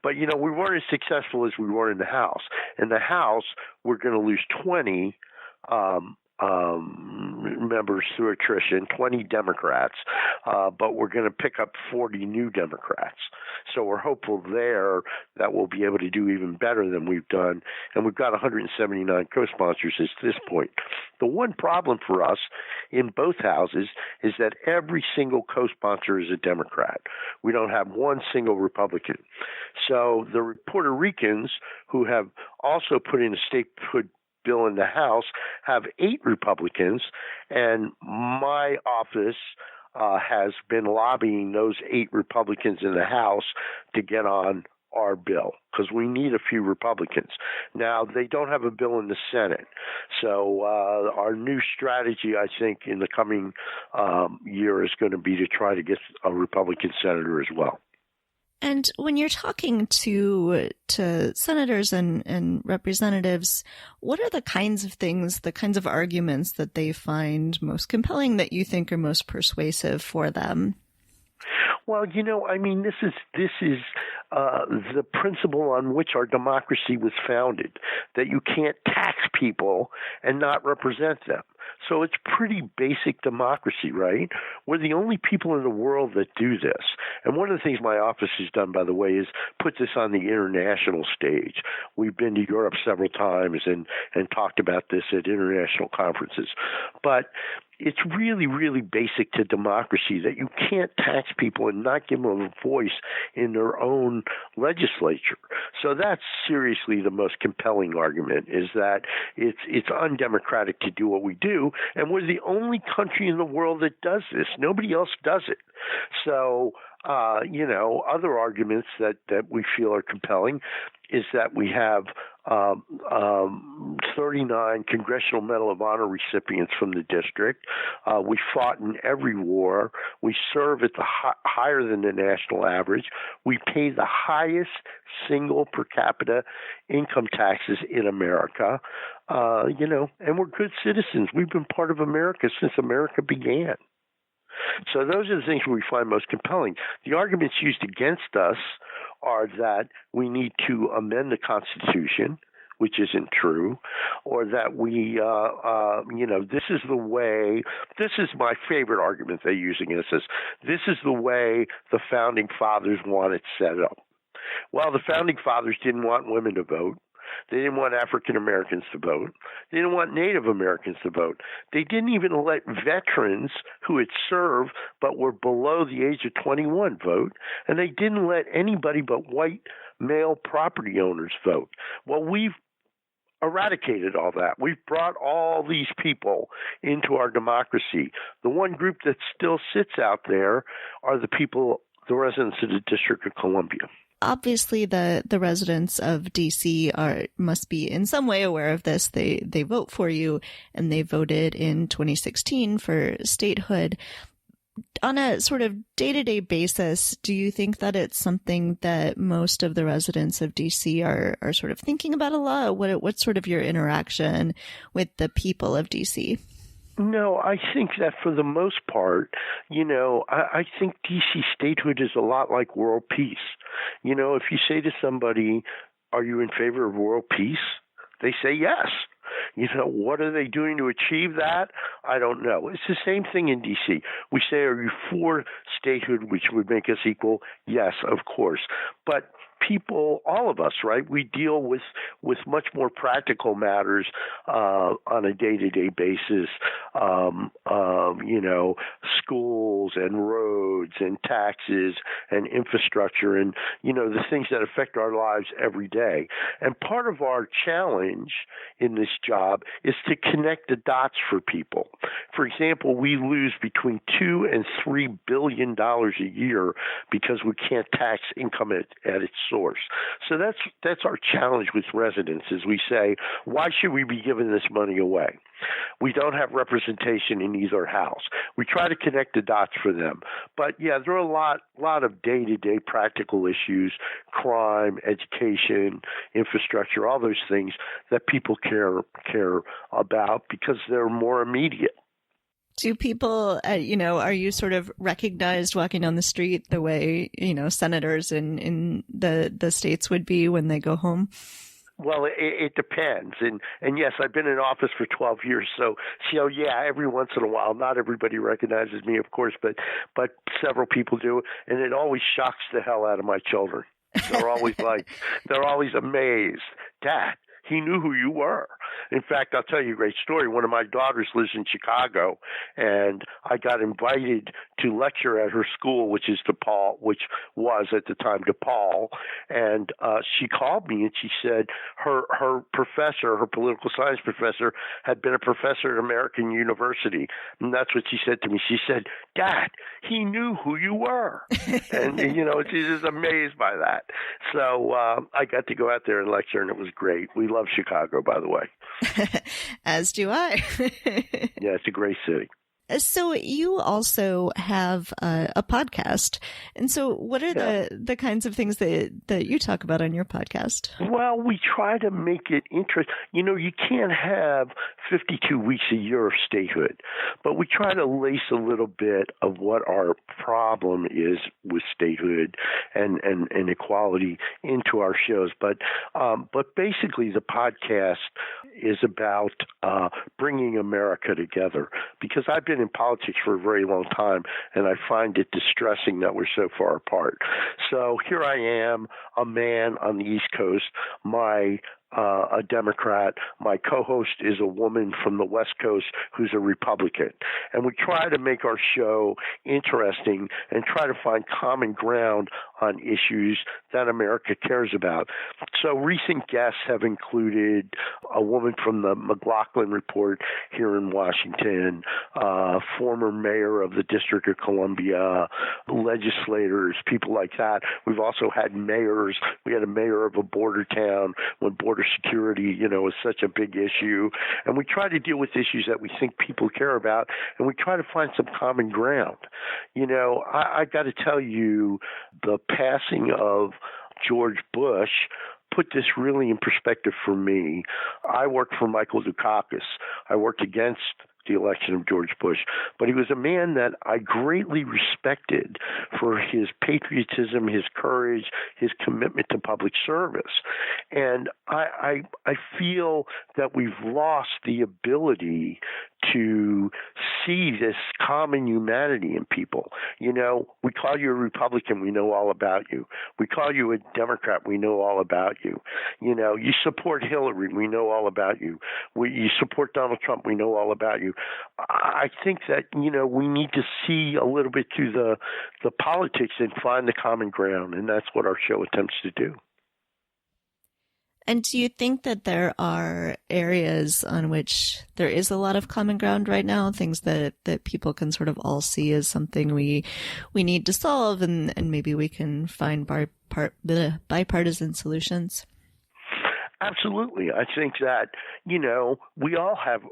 But, we weren't as successful as we were in the House. In the House, we're going to lose 20 members through attrition, 20 Democrats, but we're going to pick up 40 new Democrats. So we're hopeful there that we'll be able to do even better than we've done. And we've got 179 co-sponsors at this point. The one problem for us in both houses is that every single co-sponsor is a Democrat. We don't have one single Republican. So the Puerto Ricans, who have also put in a statehood bill in the House, have 8 Republicans, and my office has been lobbying those 8 Republicans in the House to get on our bill because we need a few Republicans. Now, they don't have a bill in the Senate. So our new strategy, I think, in the coming year is going to be to try to get a Republican senator as well.
And when you're talking to senators and representatives, what are the kinds of things, the kinds of arguments that they find most compelling that you think are most persuasive for them?
Well, this is the principle on which our democracy was founded, that you can't tax people and not represent them. So it's pretty basic democracy, right? We're the only people in the world that do this. And one of the things my office has done, by the way, is put this on the international stage. We've been to Europe several times and talked about this at international conferences. But it's really, really basic to democracy that you can't tax people and not give them a voice in their own legislature. So that's seriously the most compelling argument, is that it's undemocratic to do what we do, and we're the only country in the world that does this. Nobody else does it. So, other arguments that we feel are compelling is that we have 39 Congressional Medal of Honor recipients from the district. We fought in every war. We serve at the higher than the national average. We pay the highest single per capita income taxes in America. And we're good citizens. We've been part of America since America began. So those are the things we find most compelling. The arguments used against us are that we need to amend the Constitution, which isn't true, or that we, this is the way, this is my favorite argument they're using against us. This is the way the Founding Fathers want it set up. Well, the Founding Fathers didn't want women to vote. They didn't want African Americans to vote. They didn't want Native Americans to vote. They didn't even let veterans who had served but were below the age of 21 vote. And they didn't let anybody but white male property owners vote. Well, we've eradicated all that. We've brought all these people into our democracy. The one group that still sits out there are the residents of the District of Columbia.
Obviously, the residents of D.C. must be in some way aware of this. They vote for you, and they voted in 2016 for statehood. On a sort of day-to-day basis, do you think that it's something that most of the residents of D.C. are sort of thinking about a lot? What's sort of your interaction with the people of D.C.?
No, I think that for the most part, I think D.C. statehood is a lot like world peace. If you say to somebody, are you in favor of world peace? They say yes. What are they doing to achieve that? I don't know. It's the same thing in D.C. We say, are you for statehood, which would make us equal? Yes, of course. But people, all of us, right, we deal with much more practical matters on a day-to-day basis, schools and roads and taxes and infrastructure and, the things that affect our lives every day. And part of our challenge in this job is to connect the dots for people. For example, we lose between $2 and $3 billion a year because we can't tax income at its source. So that's our challenge with residents, is we say, why should we be giving this money away? We don't have representation in either house. We try to connect the dots for them. But yeah, there are a lot of day-to-day practical issues, crime, education, infrastructure, all those things that people care about because they're more immediate.
Do people, are you sort of recognized walking down the street the way, senators in the states would be when they go home?
Well, it depends. And yes, I've been in office for 12 years. So, every once in a while, not everybody recognizes me, of course, but several people do. And it always shocks the hell out of my children. They're always amazed. Dad, he knew who you were. In fact, I'll tell you a great story. One of my daughters lives in Chicago, and I got invited to lecture at her school, which was at the time DePaul. And she called me and she said her professor, her political science professor, had been a professor at American University. And that's what she said to me. She said, Dad, he knew who you were. And, she's just amazed by that. So I got to go out there and lecture, and it was great. We love Chicago, by the way.
As do I.
Yeah, it's a great city.
So you also have a podcast. And so what are the kinds of things that you talk about on your podcast?
Well, we try to make it interesting. You can't have 52 weeks a year of statehood, but we try to lace a little bit of what our problem is with statehood and equality into our shows. But basically the podcast is about bringing America together, because I've been in politics for a very long time, and I find it distressing that we're so far apart. So here I am, a man on the East Coast. My a Democrat. My co-host is a woman from the West Coast who's a Republican. And we try to make our show interesting and try to find common ground on issues that America cares about. So recent guests have included a woman from the McLaughlin Report here in Washington, former mayor of the District of Columbia, legislators, people like that. We've also had mayors. We had a mayor of a border town when border security, is such a big issue. And we try to deal with issues that we think people care about, and we try to find some common ground. I got to tell you, the passing of George Bush put this really in perspective for me. I worked for Michael Dukakis. I worked against the election of George Bush, but he was a man that I greatly respected for his patriotism, his courage, his commitment to public service. And I feel that we've lost the ability to see this common humanity in people. We call you a Republican, we know all about you. We call you a Democrat, we know all about you. You support Hillary, we know all about you. You support Donald Trump, we know all about you. I think that, we need to see a little bit through the politics and find the common ground, and that's what our show attempts to do.
And do you think that there are areas on which there is a lot of common ground right now, things that people can sort of all see as something we need to solve, and maybe we can find bipartisan solutions?
Absolutely. I think that, we all have,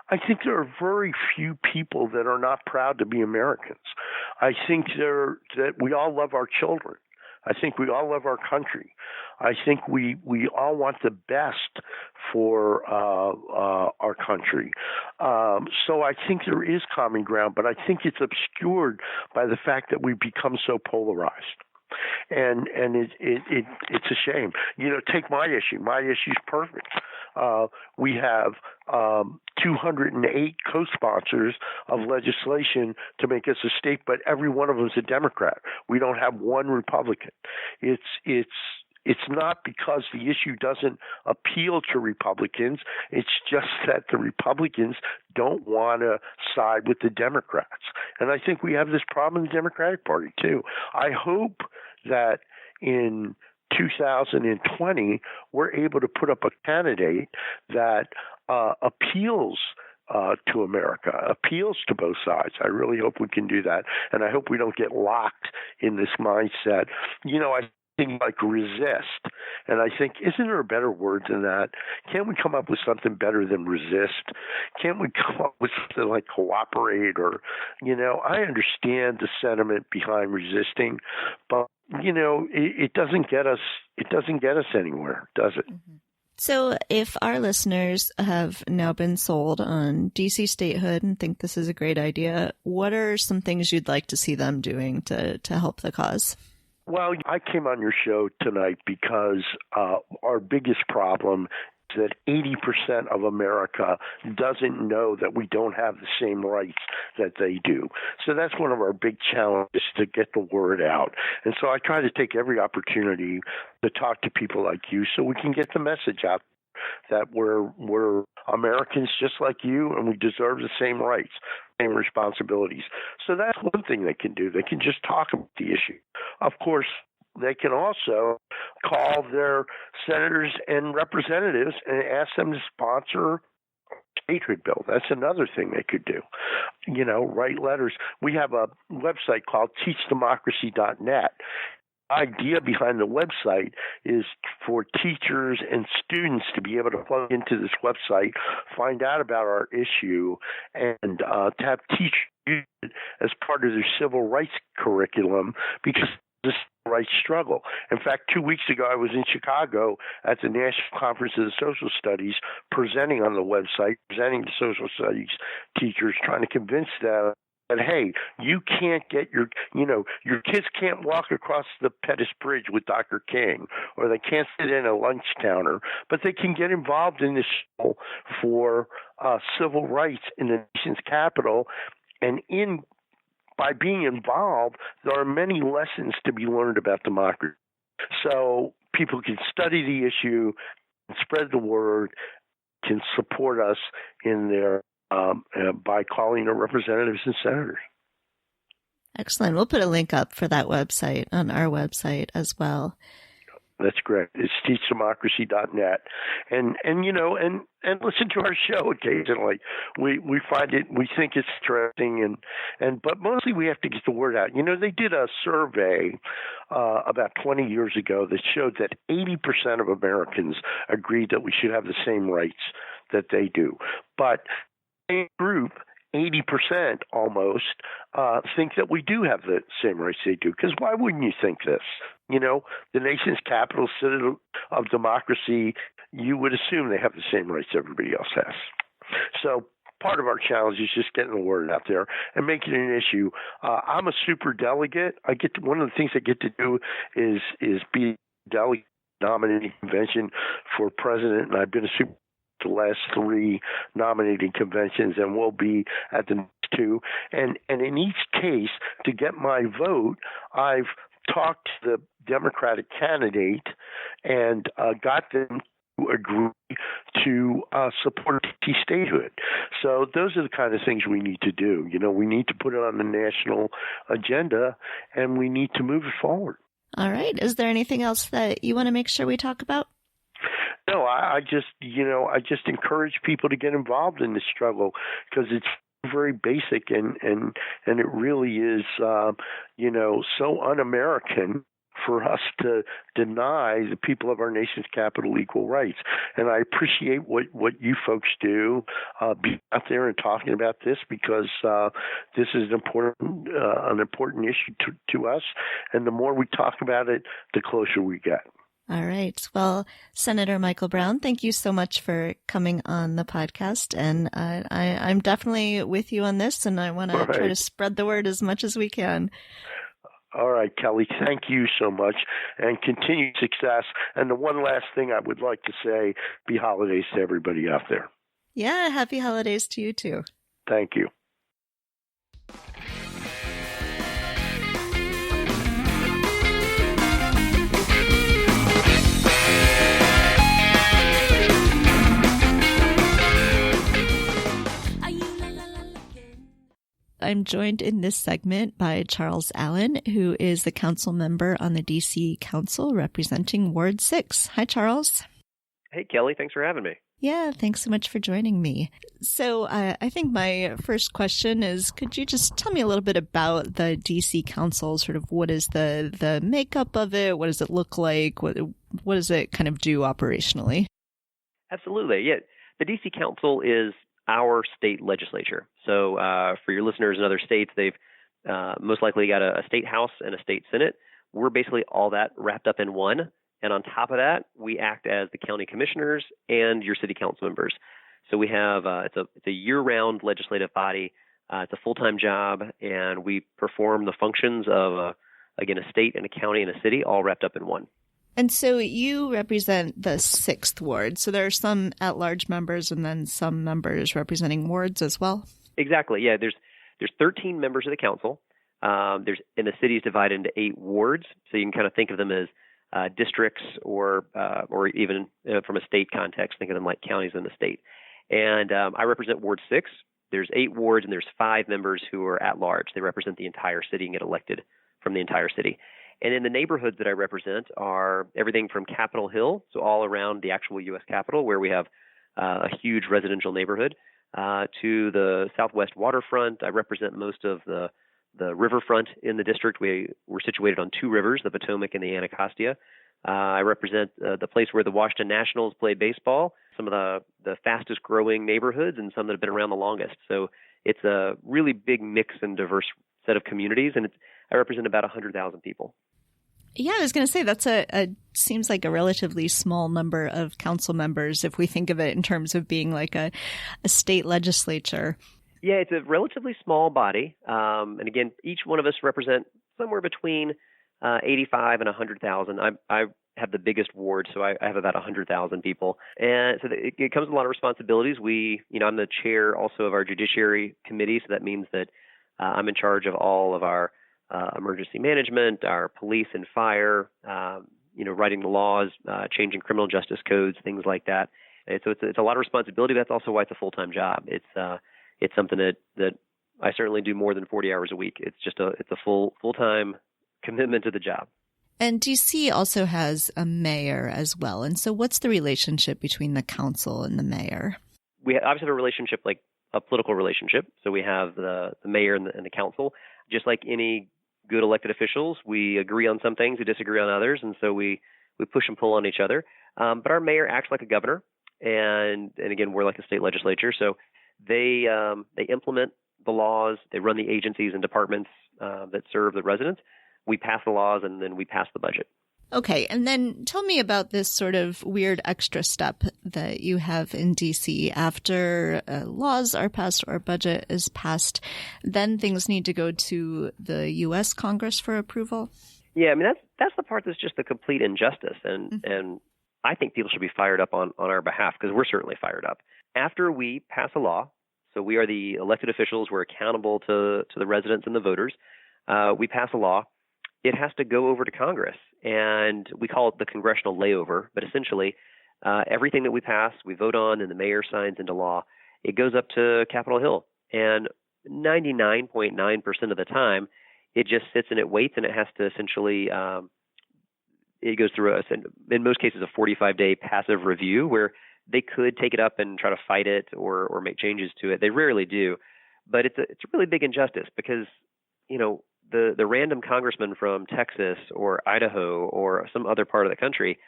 I think there are very few people that are not proud to be Americans. I think that we all love our children. I think we all love our country. I think we all want the best for our country. So I think there is common ground, but I think it's obscured by the fact that we've become so polarized. And it's a shame. Take my issue. My issue's perfect. We have 208 co-sponsors of legislation to make us a state, but every one of them is a Democrat. We don't have one Republican. It's not because the issue doesn't appeal to Republicans. It's just that the Republicans don't want to side with the Democrats. And I think we have this problem in the Democratic Party, too. I hope that in 2020, we're able to put up a candidate that appeals to America, appeals to both sides. I really hope we can do that. And I hope we don't get locked in this mindset. I think like resist. And I think, isn't there a better word than that? Can't we come up with something better than resist? Can't we come up with something like cooperate? Or, I understand the sentiment behind resisting, but it doesn't get us. It doesn't get us anywhere, does it?
Mm-hmm. So if our listeners have now been sold on DC statehood and think this is a great idea, what are some things you'd like to see them doing to help the cause?
Well, I came on your show tonight because our biggest problem is that 80% of America doesn't know that we don't have the same rights that they do. So that's one of our big challenges, to get the word out. And so I try to take every opportunity to talk to people like you so we can get the message out that we're Americans just like you, and we deserve the same rights, same responsibilities. So that's one thing they can do. They can just talk about the issue. Of course, they can also call their senators and representatives and ask them to sponsor Statehood Bill. That's another thing they could do. Write letters. We have a website called teachdemocracy.net. Idea behind the website is for teachers and students to be able to plug into this website, find out about our issue, and to have teachers use it as part of their civil rights curriculum, because this rights struggle. In fact, 2 weeks ago, I was in Chicago at the National Conference of the Social Studies, presenting on the website, presenting to social studies teachers, trying to convince them that, hey, you can't get your kids can't walk across the Pettus Bridge with Dr. King, or they can't sit in a lunch counter, but they can get involved in this for civil rights in the nation's capital. And by being involved, there are many lessons to be learned about democracy. So people can study the issue, spread the word, can support us in their by calling our representatives and senators.
Excellent. We'll put a link up for that website on our website as well.
That's correct. It's teachdemocracy.net. And listen to our show occasionally. We find it, we think it's interesting, but mostly we have to get the word out. They did a survey about 20 years ago that showed that 80% of Americans agreed that we should have the same rights that they do. But a group, 80% almost, think that we do have the same rights they do. Because why wouldn't you think this? The nation's capital, citadel of democracy, you would assume they have the same rights everybody else has. So part of our challenge is just getting the word out there and making it an issue. I'm a super delegate. One of the things I get to do is be delegate nominating convention for president, and I've been a super the last 3 nominating conventions, and will be at the next 2. And in each case, to get my vote, I've talked to the Democratic candidate and got them to agree to support statehood. So those are the kind of things we need to do. We need to put it on the national agenda, and we need to move it forward.
All right. Is there anything else that you want to make sure we talk about?
No, I just encourage people to get involved in this struggle because it's very basic and it really is, so un-American for us to deny the people of our nation's capital equal rights. And I appreciate what you folks do, being out there and talking about this because this is an important issue to us. And the more we talk about it, the closer we get.
All right. Well, Senator Michael Brown, thank you so much for coming on the podcast. And I'm definitely with you on this, and I want to try to spread the word as much as we can.
All right, Kelly, thank you so much, and continued success. And the one last thing I would like to say, happy holidays to everybody out there.
Yeah, happy holidays to you too.
Thank you.
I'm joined in this segment by Charles Allen, who is the council member on the DC Council representing Ward 6. Hi, Charles.
Hey, Kelly. Thanks for having me.
Yeah, thanks so much for joining me. So I think my first question is, could you just tell me a little bit about the DC Council? Sort of what is the makeup of it? What does it look like? What does it kind of do operationally?
Absolutely. Yeah. The DC Council is our state legislature. So for your listeners in other states, they've most likely got a state house and a state senate. We're basically all that wrapped up in one. And on top of that, we act as the county commissioners and your city council members. So we have it's a year-round legislative body. It's a full-time job, and we perform the functions of again a state and a county and a city all wrapped up in one.
And so you represent the 6th ward. So there are some at-large members and then some members representing wards as well? Exactly.
Yeah, there's 13 members of the council. And the city is divided into 8 wards. So you can kind of think of them as districts or even from a state context, think of them like counties in the state. And I represent Ward 6. There's 8 wards and there's 5 members who are at large. They represent the entire city and get elected from the entire city. And in the neighborhoods that I represent are everything from Capitol Hill, so all around the actual U.S. Capitol, where we have a huge residential neighborhood, to the southwest waterfront. I represent most of the riverfront in the district. We're situated on 2 rivers, the Potomac and the Anacostia. I represent the place where the Washington Nationals play baseball, some of the fastest growing neighborhoods and some that have been around the longest. So it's a really big mix and diverse set of communities, and I represent about 100,000 people.
Yeah, I was going to say that's seems like a relatively small number of council members if we think of it in terms of being like a state legislature.
Yeah, it's a relatively small body. And again, each one of us represent somewhere between 85 and 100,000. I have the biggest ward, so I have about 100,000 people. And so it comes with a lot of responsibilities. I'm the chair also of our judiciary committee, so that means that I'm in charge of all of our emergency management, our police and fire, writing the laws, changing criminal justice codes, things like that. And so it's a lot of responsibility. That's also why it's a full-time job. It's something that I certainly do more than 40 hours a week. It's a full-time commitment to the job.
And DC also has a mayor as well. And so what's the relationship between the council and the mayor?
We obviously have a relationship, like a political relationship. So we have the mayor and the council. Just like any good elected officials, we agree on some things, we disagree on others, and so we push and pull on each other. But our mayor acts like a governor, and again, we're like a state legislature. So they implement the laws, they run the agencies and departments that serve the residents. We pass the laws, and then we pass the budget.
Okay, and then tell me about this sort of weird extra step that you have in DC. After laws are passed or budget is passed, then things need to go to the U.S. Congress for approval?
Yeah, I mean, that's the part that's just the complete injustice, and I think people should be fired up on our behalf, because we're certainly fired up. After we pass a law, so we are the elected officials, we're accountable to the residents and the voters, we pass a law, it has to go over to Congress, and we call it the congressional layover, but essentially everything that we pass, we vote on, and the mayor signs into law, it goes up to Capitol Hill, and 99.9% of the time, it just sits and it waits, and it has to essentially, it goes through, in most cases, a 45-day passive review where they could take it up and try to fight it or make changes to it. They rarely do, but it's a really big injustice because, the random congressman from Texas or Idaho or some other part of the country,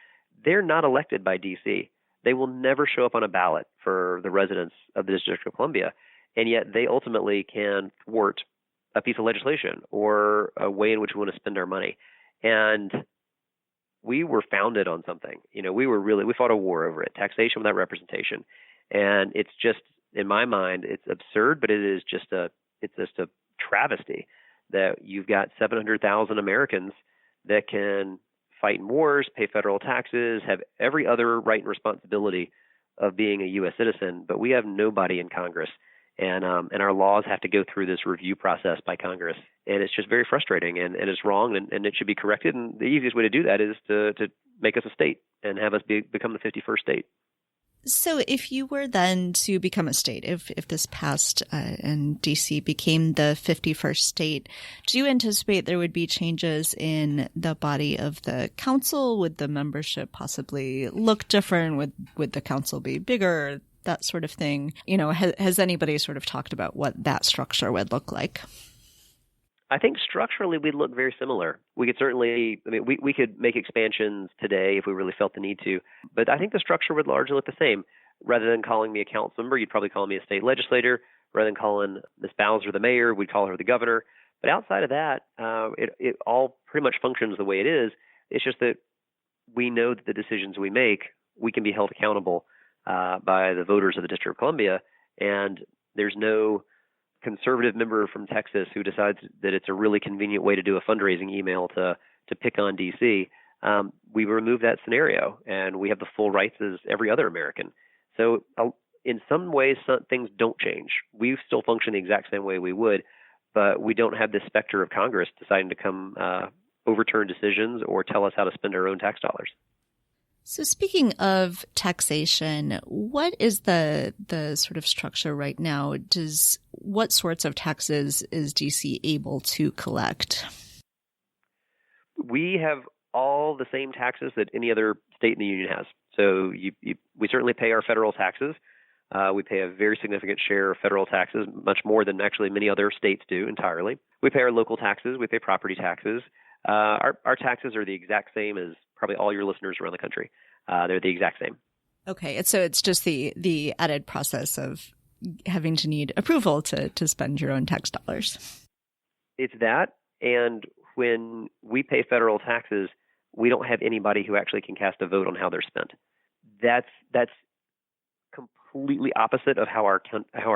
they're not elected by D.C. They will never show up on a ballot for the residents of the District of Columbia, and yet they ultimately can thwart a piece of legislation or a way in which we want to spend our money. And we were founded on something. We fought a war over it, taxation without representation. And it's just, in my mind, it's absurd, but it's just a travesty that you've got 700,000 Americans that can fight in wars, pay federal taxes, have every other right and responsibility of being a U.S. citizen, but we have nobody in Congress. And our laws have to go through this review process by Congress. And it's just very frustrating, and it's wrong, and it should be corrected. And the easiest way to do that is to make us a state and have us become the 51st state.
So if you were then to become a state, if this passed and DC became the 51st state, do you anticipate there would be changes in the body of the council? Would the membership possibly look different? Would the council be bigger? That sort of thing. Has anybody sort of talked about what that structure would look like?
I think structurally we'd look very similar. We could certainly, we could make expansions today if we really felt the need to, but I think the structure would largely look the same. Rather than calling me a council member, you'd probably call me a state legislator. Rather than calling Ms. Bowser the mayor, we'd call her the governor. But outside of that, it all pretty much functions the way it is. It's just that we know that the decisions we make, we can be held accountable by the voters of the District of Columbia, and there's no conservative member from Texas who decides that it's a really convenient way to do a fundraising email to pick on DC. We remove that scenario, and we have the full rights as every other American. So in some ways, some things don't change. We still function the exact same way we would, but we don't have this specter of Congress deciding to come overturn decisions or tell us how to spend our own tax dollars.
So speaking of taxation, what is the sort of structure right now? What sorts of taxes is DC able to collect?
We have all the same taxes that any other state in the union has. So we certainly pay our federal taxes. We pay a very significant share of federal taxes, much more than actually many other states do entirely. We pay our local taxes. We pay property taxes. Our taxes are the exact same as probably all your listeners around the country. They're the exact same.
Okay. So it's just the added process of having to need approval to spend your own tax dollars.
It's that. And when we pay federal taxes, we don't have anybody who actually can cast a vote on how they're spent. That's completely opposite of how our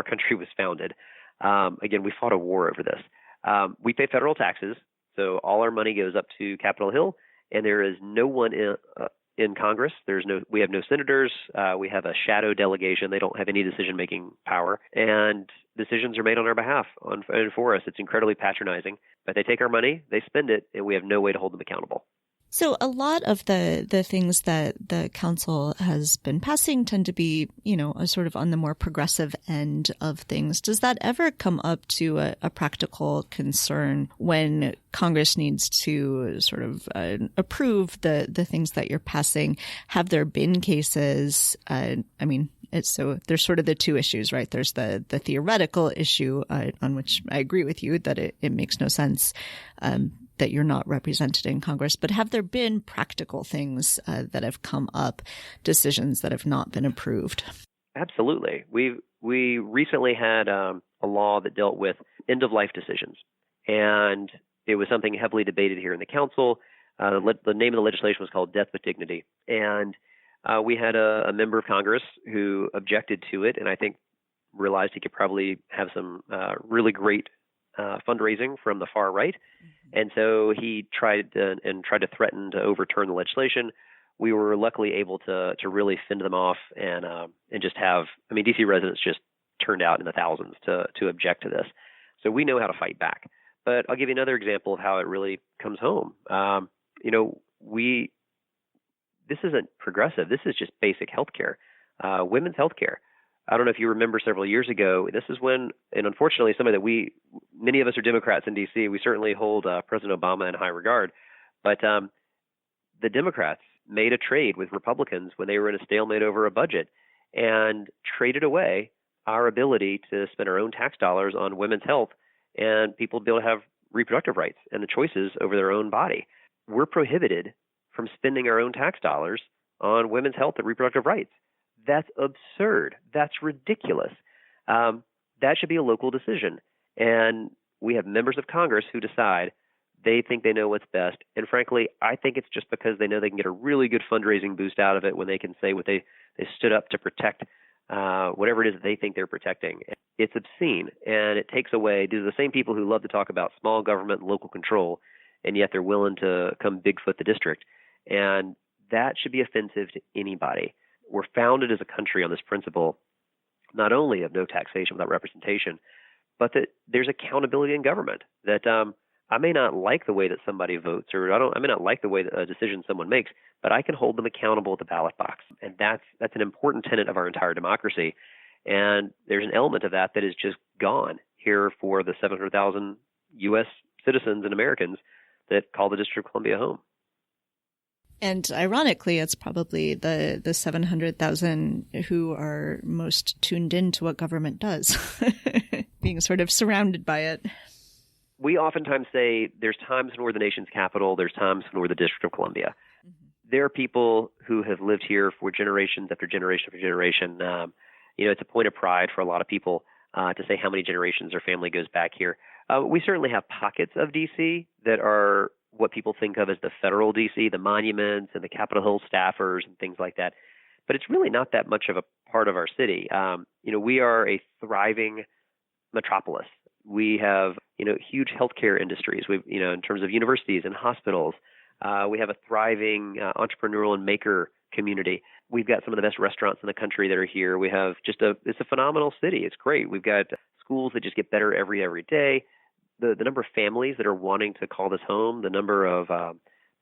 country was founded. Again, we fought a war over this. We pay federal taxes, so all our money goes up to Capitol Hill, and there is no one in Congress. We have no senators. We have a shadow delegation. They don't have any decision-making power, and decisions are made on our behalf and for us. It's incredibly patronizing, but they take our money, they spend it, and we have no way to hold them accountable.
So a lot of the things that the council has been passing tend to be, a sort of on the more progressive end of things. Does that ever come up to a practical concern when Congress needs to sort of approve the things that you're passing? Have there been cases? So there's sort of the two issues, right? There's the theoretical issue on which I agree with you that it makes no sense that you're not represented in Congress. But have there been practical things that have come up, decisions that have not been approved?
Absolutely. We recently had a law that dealt with end-of-life decisions, and it was something heavily debated here in the council. The name of the legislation was called Death with Dignity, and we had a member of Congress who objected to it, and I think realized he could probably have some really great fundraising from the far right. And so he tried to threaten to overturn the legislation. We were luckily able to really fend them off and just have, DC residents just turned out in the thousands to object to this. So we know how to fight back. But I'll give you another example of how it really comes home. This isn't progressive. This is just basic healthcare, women's healthcare. I don't know if you remember several years ago, this is when, and unfortunately, many of us are Democrats in D.C. We certainly hold President Obama in high regard. But the Democrats made a trade with Republicans when they were in a stalemate over a budget and traded away our ability to spend our own tax dollars on women's health and people to be able to have reproductive rights and the choices over their own body. We're prohibited from spending our own tax dollars on women's health and reproductive rights. That's absurd. That's ridiculous. That should be a local decision. And we have members of Congress who decide they think they know what's best. And frankly, I think it's just because they know they can get a really good fundraising boost out of it when they can say what they stood up to protect whatever it is that they think they're protecting. It's obscene, and it takes away. These are the same people who love to talk about small government and local control, and yet they're willing to come Bigfoot the district. And that should be offensive to anybody. We're founded as a country on this principle, not only of no taxation without representation, but that there's accountability in government. That I may not like the way that somebody votes, or I may not like the way that a decision someone makes, but I can hold them accountable at the ballot box, and that's an important tenet of our entire democracy. And there's an element of that is just gone here for the 700,000 U.S. citizens and Americans that call the District of Columbia home.
And ironically, it's probably the 700,000 who are most tuned in to what government does, being sort of surrounded by it.
We oftentimes say there's times when we're the nation's capital, there's times when we're the District of Columbia. Mm-hmm. There are people who have lived here for generations after generation after generation. It's a point of pride for a lot of people to say how many generations their family goes back here. We certainly have pockets of D.C. that are what people think of as the federal D.C., the monuments and the Capitol Hill staffers and things like that. But it's really not that much of a part of our city. We are a thriving metropolis. We have, huge healthcare industries. We've, in terms of universities and hospitals. We have a thriving entrepreneurial and maker community. We've got some of the best restaurants in the country that are here. We have it's a phenomenal city. It's great. We've got schools that just get better every day. The number of families that are wanting to call this home, the number of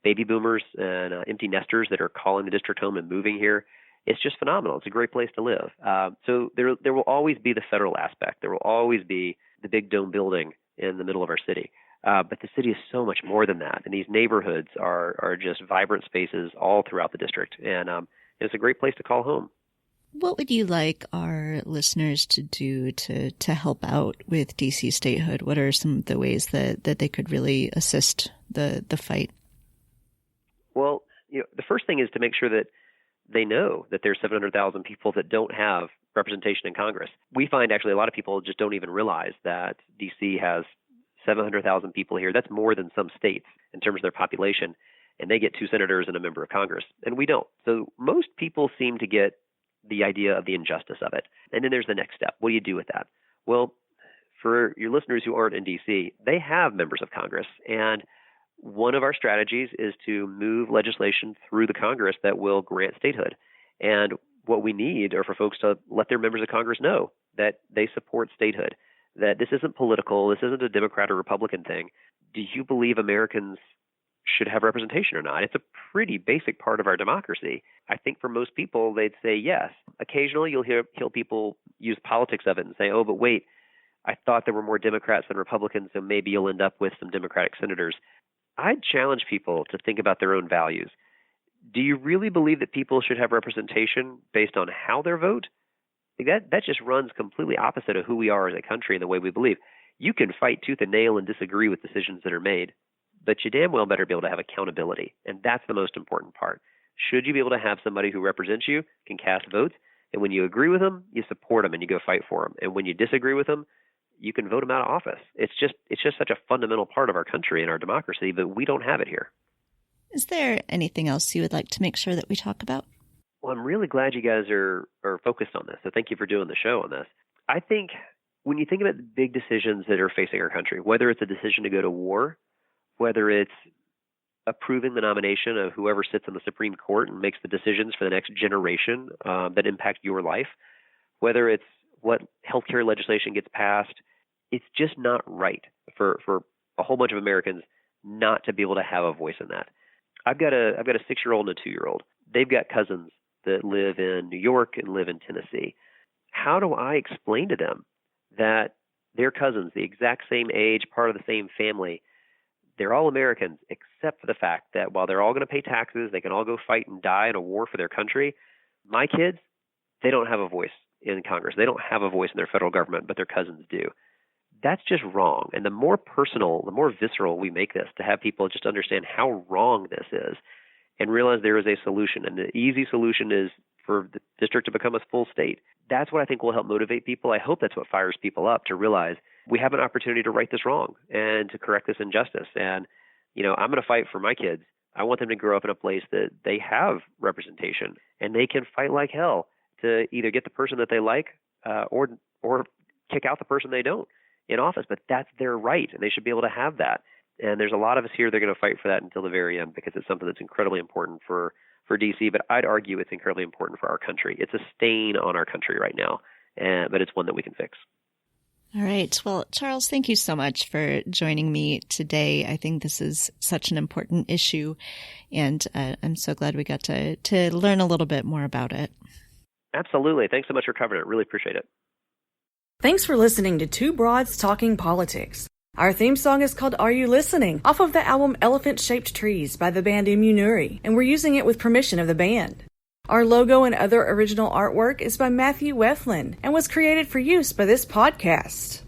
baby boomers and empty nesters that are calling the district home and moving here, it's just phenomenal. It's a great place to live. So there will always be the federal aspect. There will always be the big dome building in the middle of our city. But the city is so much more than that. And these neighborhoods are just vibrant spaces all throughout the district. And it's a great place to call home.
What would you like our listeners to do to help out with DC statehood? What are some of the ways that they could really assist the fight?
Well, the first thing is to make sure that they know that there's 700,000 people that don't have representation in Congress. We find actually a lot of people just don't even realize that DC has 700,000 people here. That's more than some states in terms of their population, and they get 2 senators and a member of Congress, and we don't. So most people seem to get the idea of the injustice of it. And then there's the next step. What do you do with that? Well, for your listeners who aren't in D.C., they have members of Congress, and one of our strategies is to move legislation through the Congress that will grant statehood. And what we need are for folks to let their members of Congress know that they support statehood, that this isn't political, this isn't a Democrat or Republican thing. Do you believe Americans should have representation or not. It's a pretty basic part of our democracy. I think for most people, they'd say yes. Occasionally, you'll hear people use politics of it and say, oh, but wait, I thought there were more Democrats than Republicans, so maybe you'll end up with some Democratic senators. I'd challenge people to think about their own values. Do you really believe that people should have representation based on how they vote? That just runs completely opposite of who we are as a country and the way we believe. You can fight tooth and nail and disagree with decisions that are made, but you damn well better be able to have accountability, and that's the most important part. Should you be able to have somebody who represents you, can cast votes, and when you agree with them, you support them and you go fight for them, and when you disagree with them, you can vote them out of office. It's just such a fundamental part of our country and our democracy, but we don't have it here.
Is there anything else you would like to make sure that we talk about?
Well, I'm really glad you guys are focused on this, so thank you for doing the show on this. I think when you think about the big decisions that are facing our country, whether it's a decision to go to war, whether it's approving the nomination of whoever sits on the Supreme Court and makes the decisions for the next generation that impact your life, whether it's what healthcare legislation gets passed, it's just not right for a whole bunch of Americans not to be able to have a voice in that. I've got a 6-year-old and a 2-year-old. They've got cousins that live in New York and live in Tennessee. How do I explain to them that their cousins, the exact same age, part of the same family, they're all Americans, except for the fact that while they're all going to pay taxes, they can all go fight and die in a war for their country, my kids, they don't have a voice in Congress. They don't have a voice in their federal government, but their cousins do. That's just wrong. And the more personal, the more visceral we make this, to have people just understand how wrong this is and realize there is a solution. And the easy solution is for the district to become a full state. That's what I think will help motivate people. I hope that's what fires people up, to realize we have an opportunity to right this wrong and to correct this injustice. And, I'm going to fight for my kids. I want them to grow up in a place that they have representation and they can fight like hell to either get the person that they like or kick out the person they don't in office. But that's their right, and they should be able to have that. And there's a lot of us here that are going to fight for that until the very end, because it's something that's incredibly important for D.C., but I'd argue it's incredibly important for our country. It's a stain on our country right now, but it's one that we can fix.
All right. Well, Charles, thank you so much for joining me today. I think this is such an important issue, and I'm so glad we got to learn a little bit more about it.
Absolutely. Thanks so much for covering it. Really appreciate it.
Thanks for listening to Two Broads Talking Politics. Our theme song is called Are You Listening? Off of the album Elephant Shaped Trees by the band Immunuri, and we're using it with permission of the band. Our logo and other original artwork is by Matthew Weflin and was created for use by this podcast.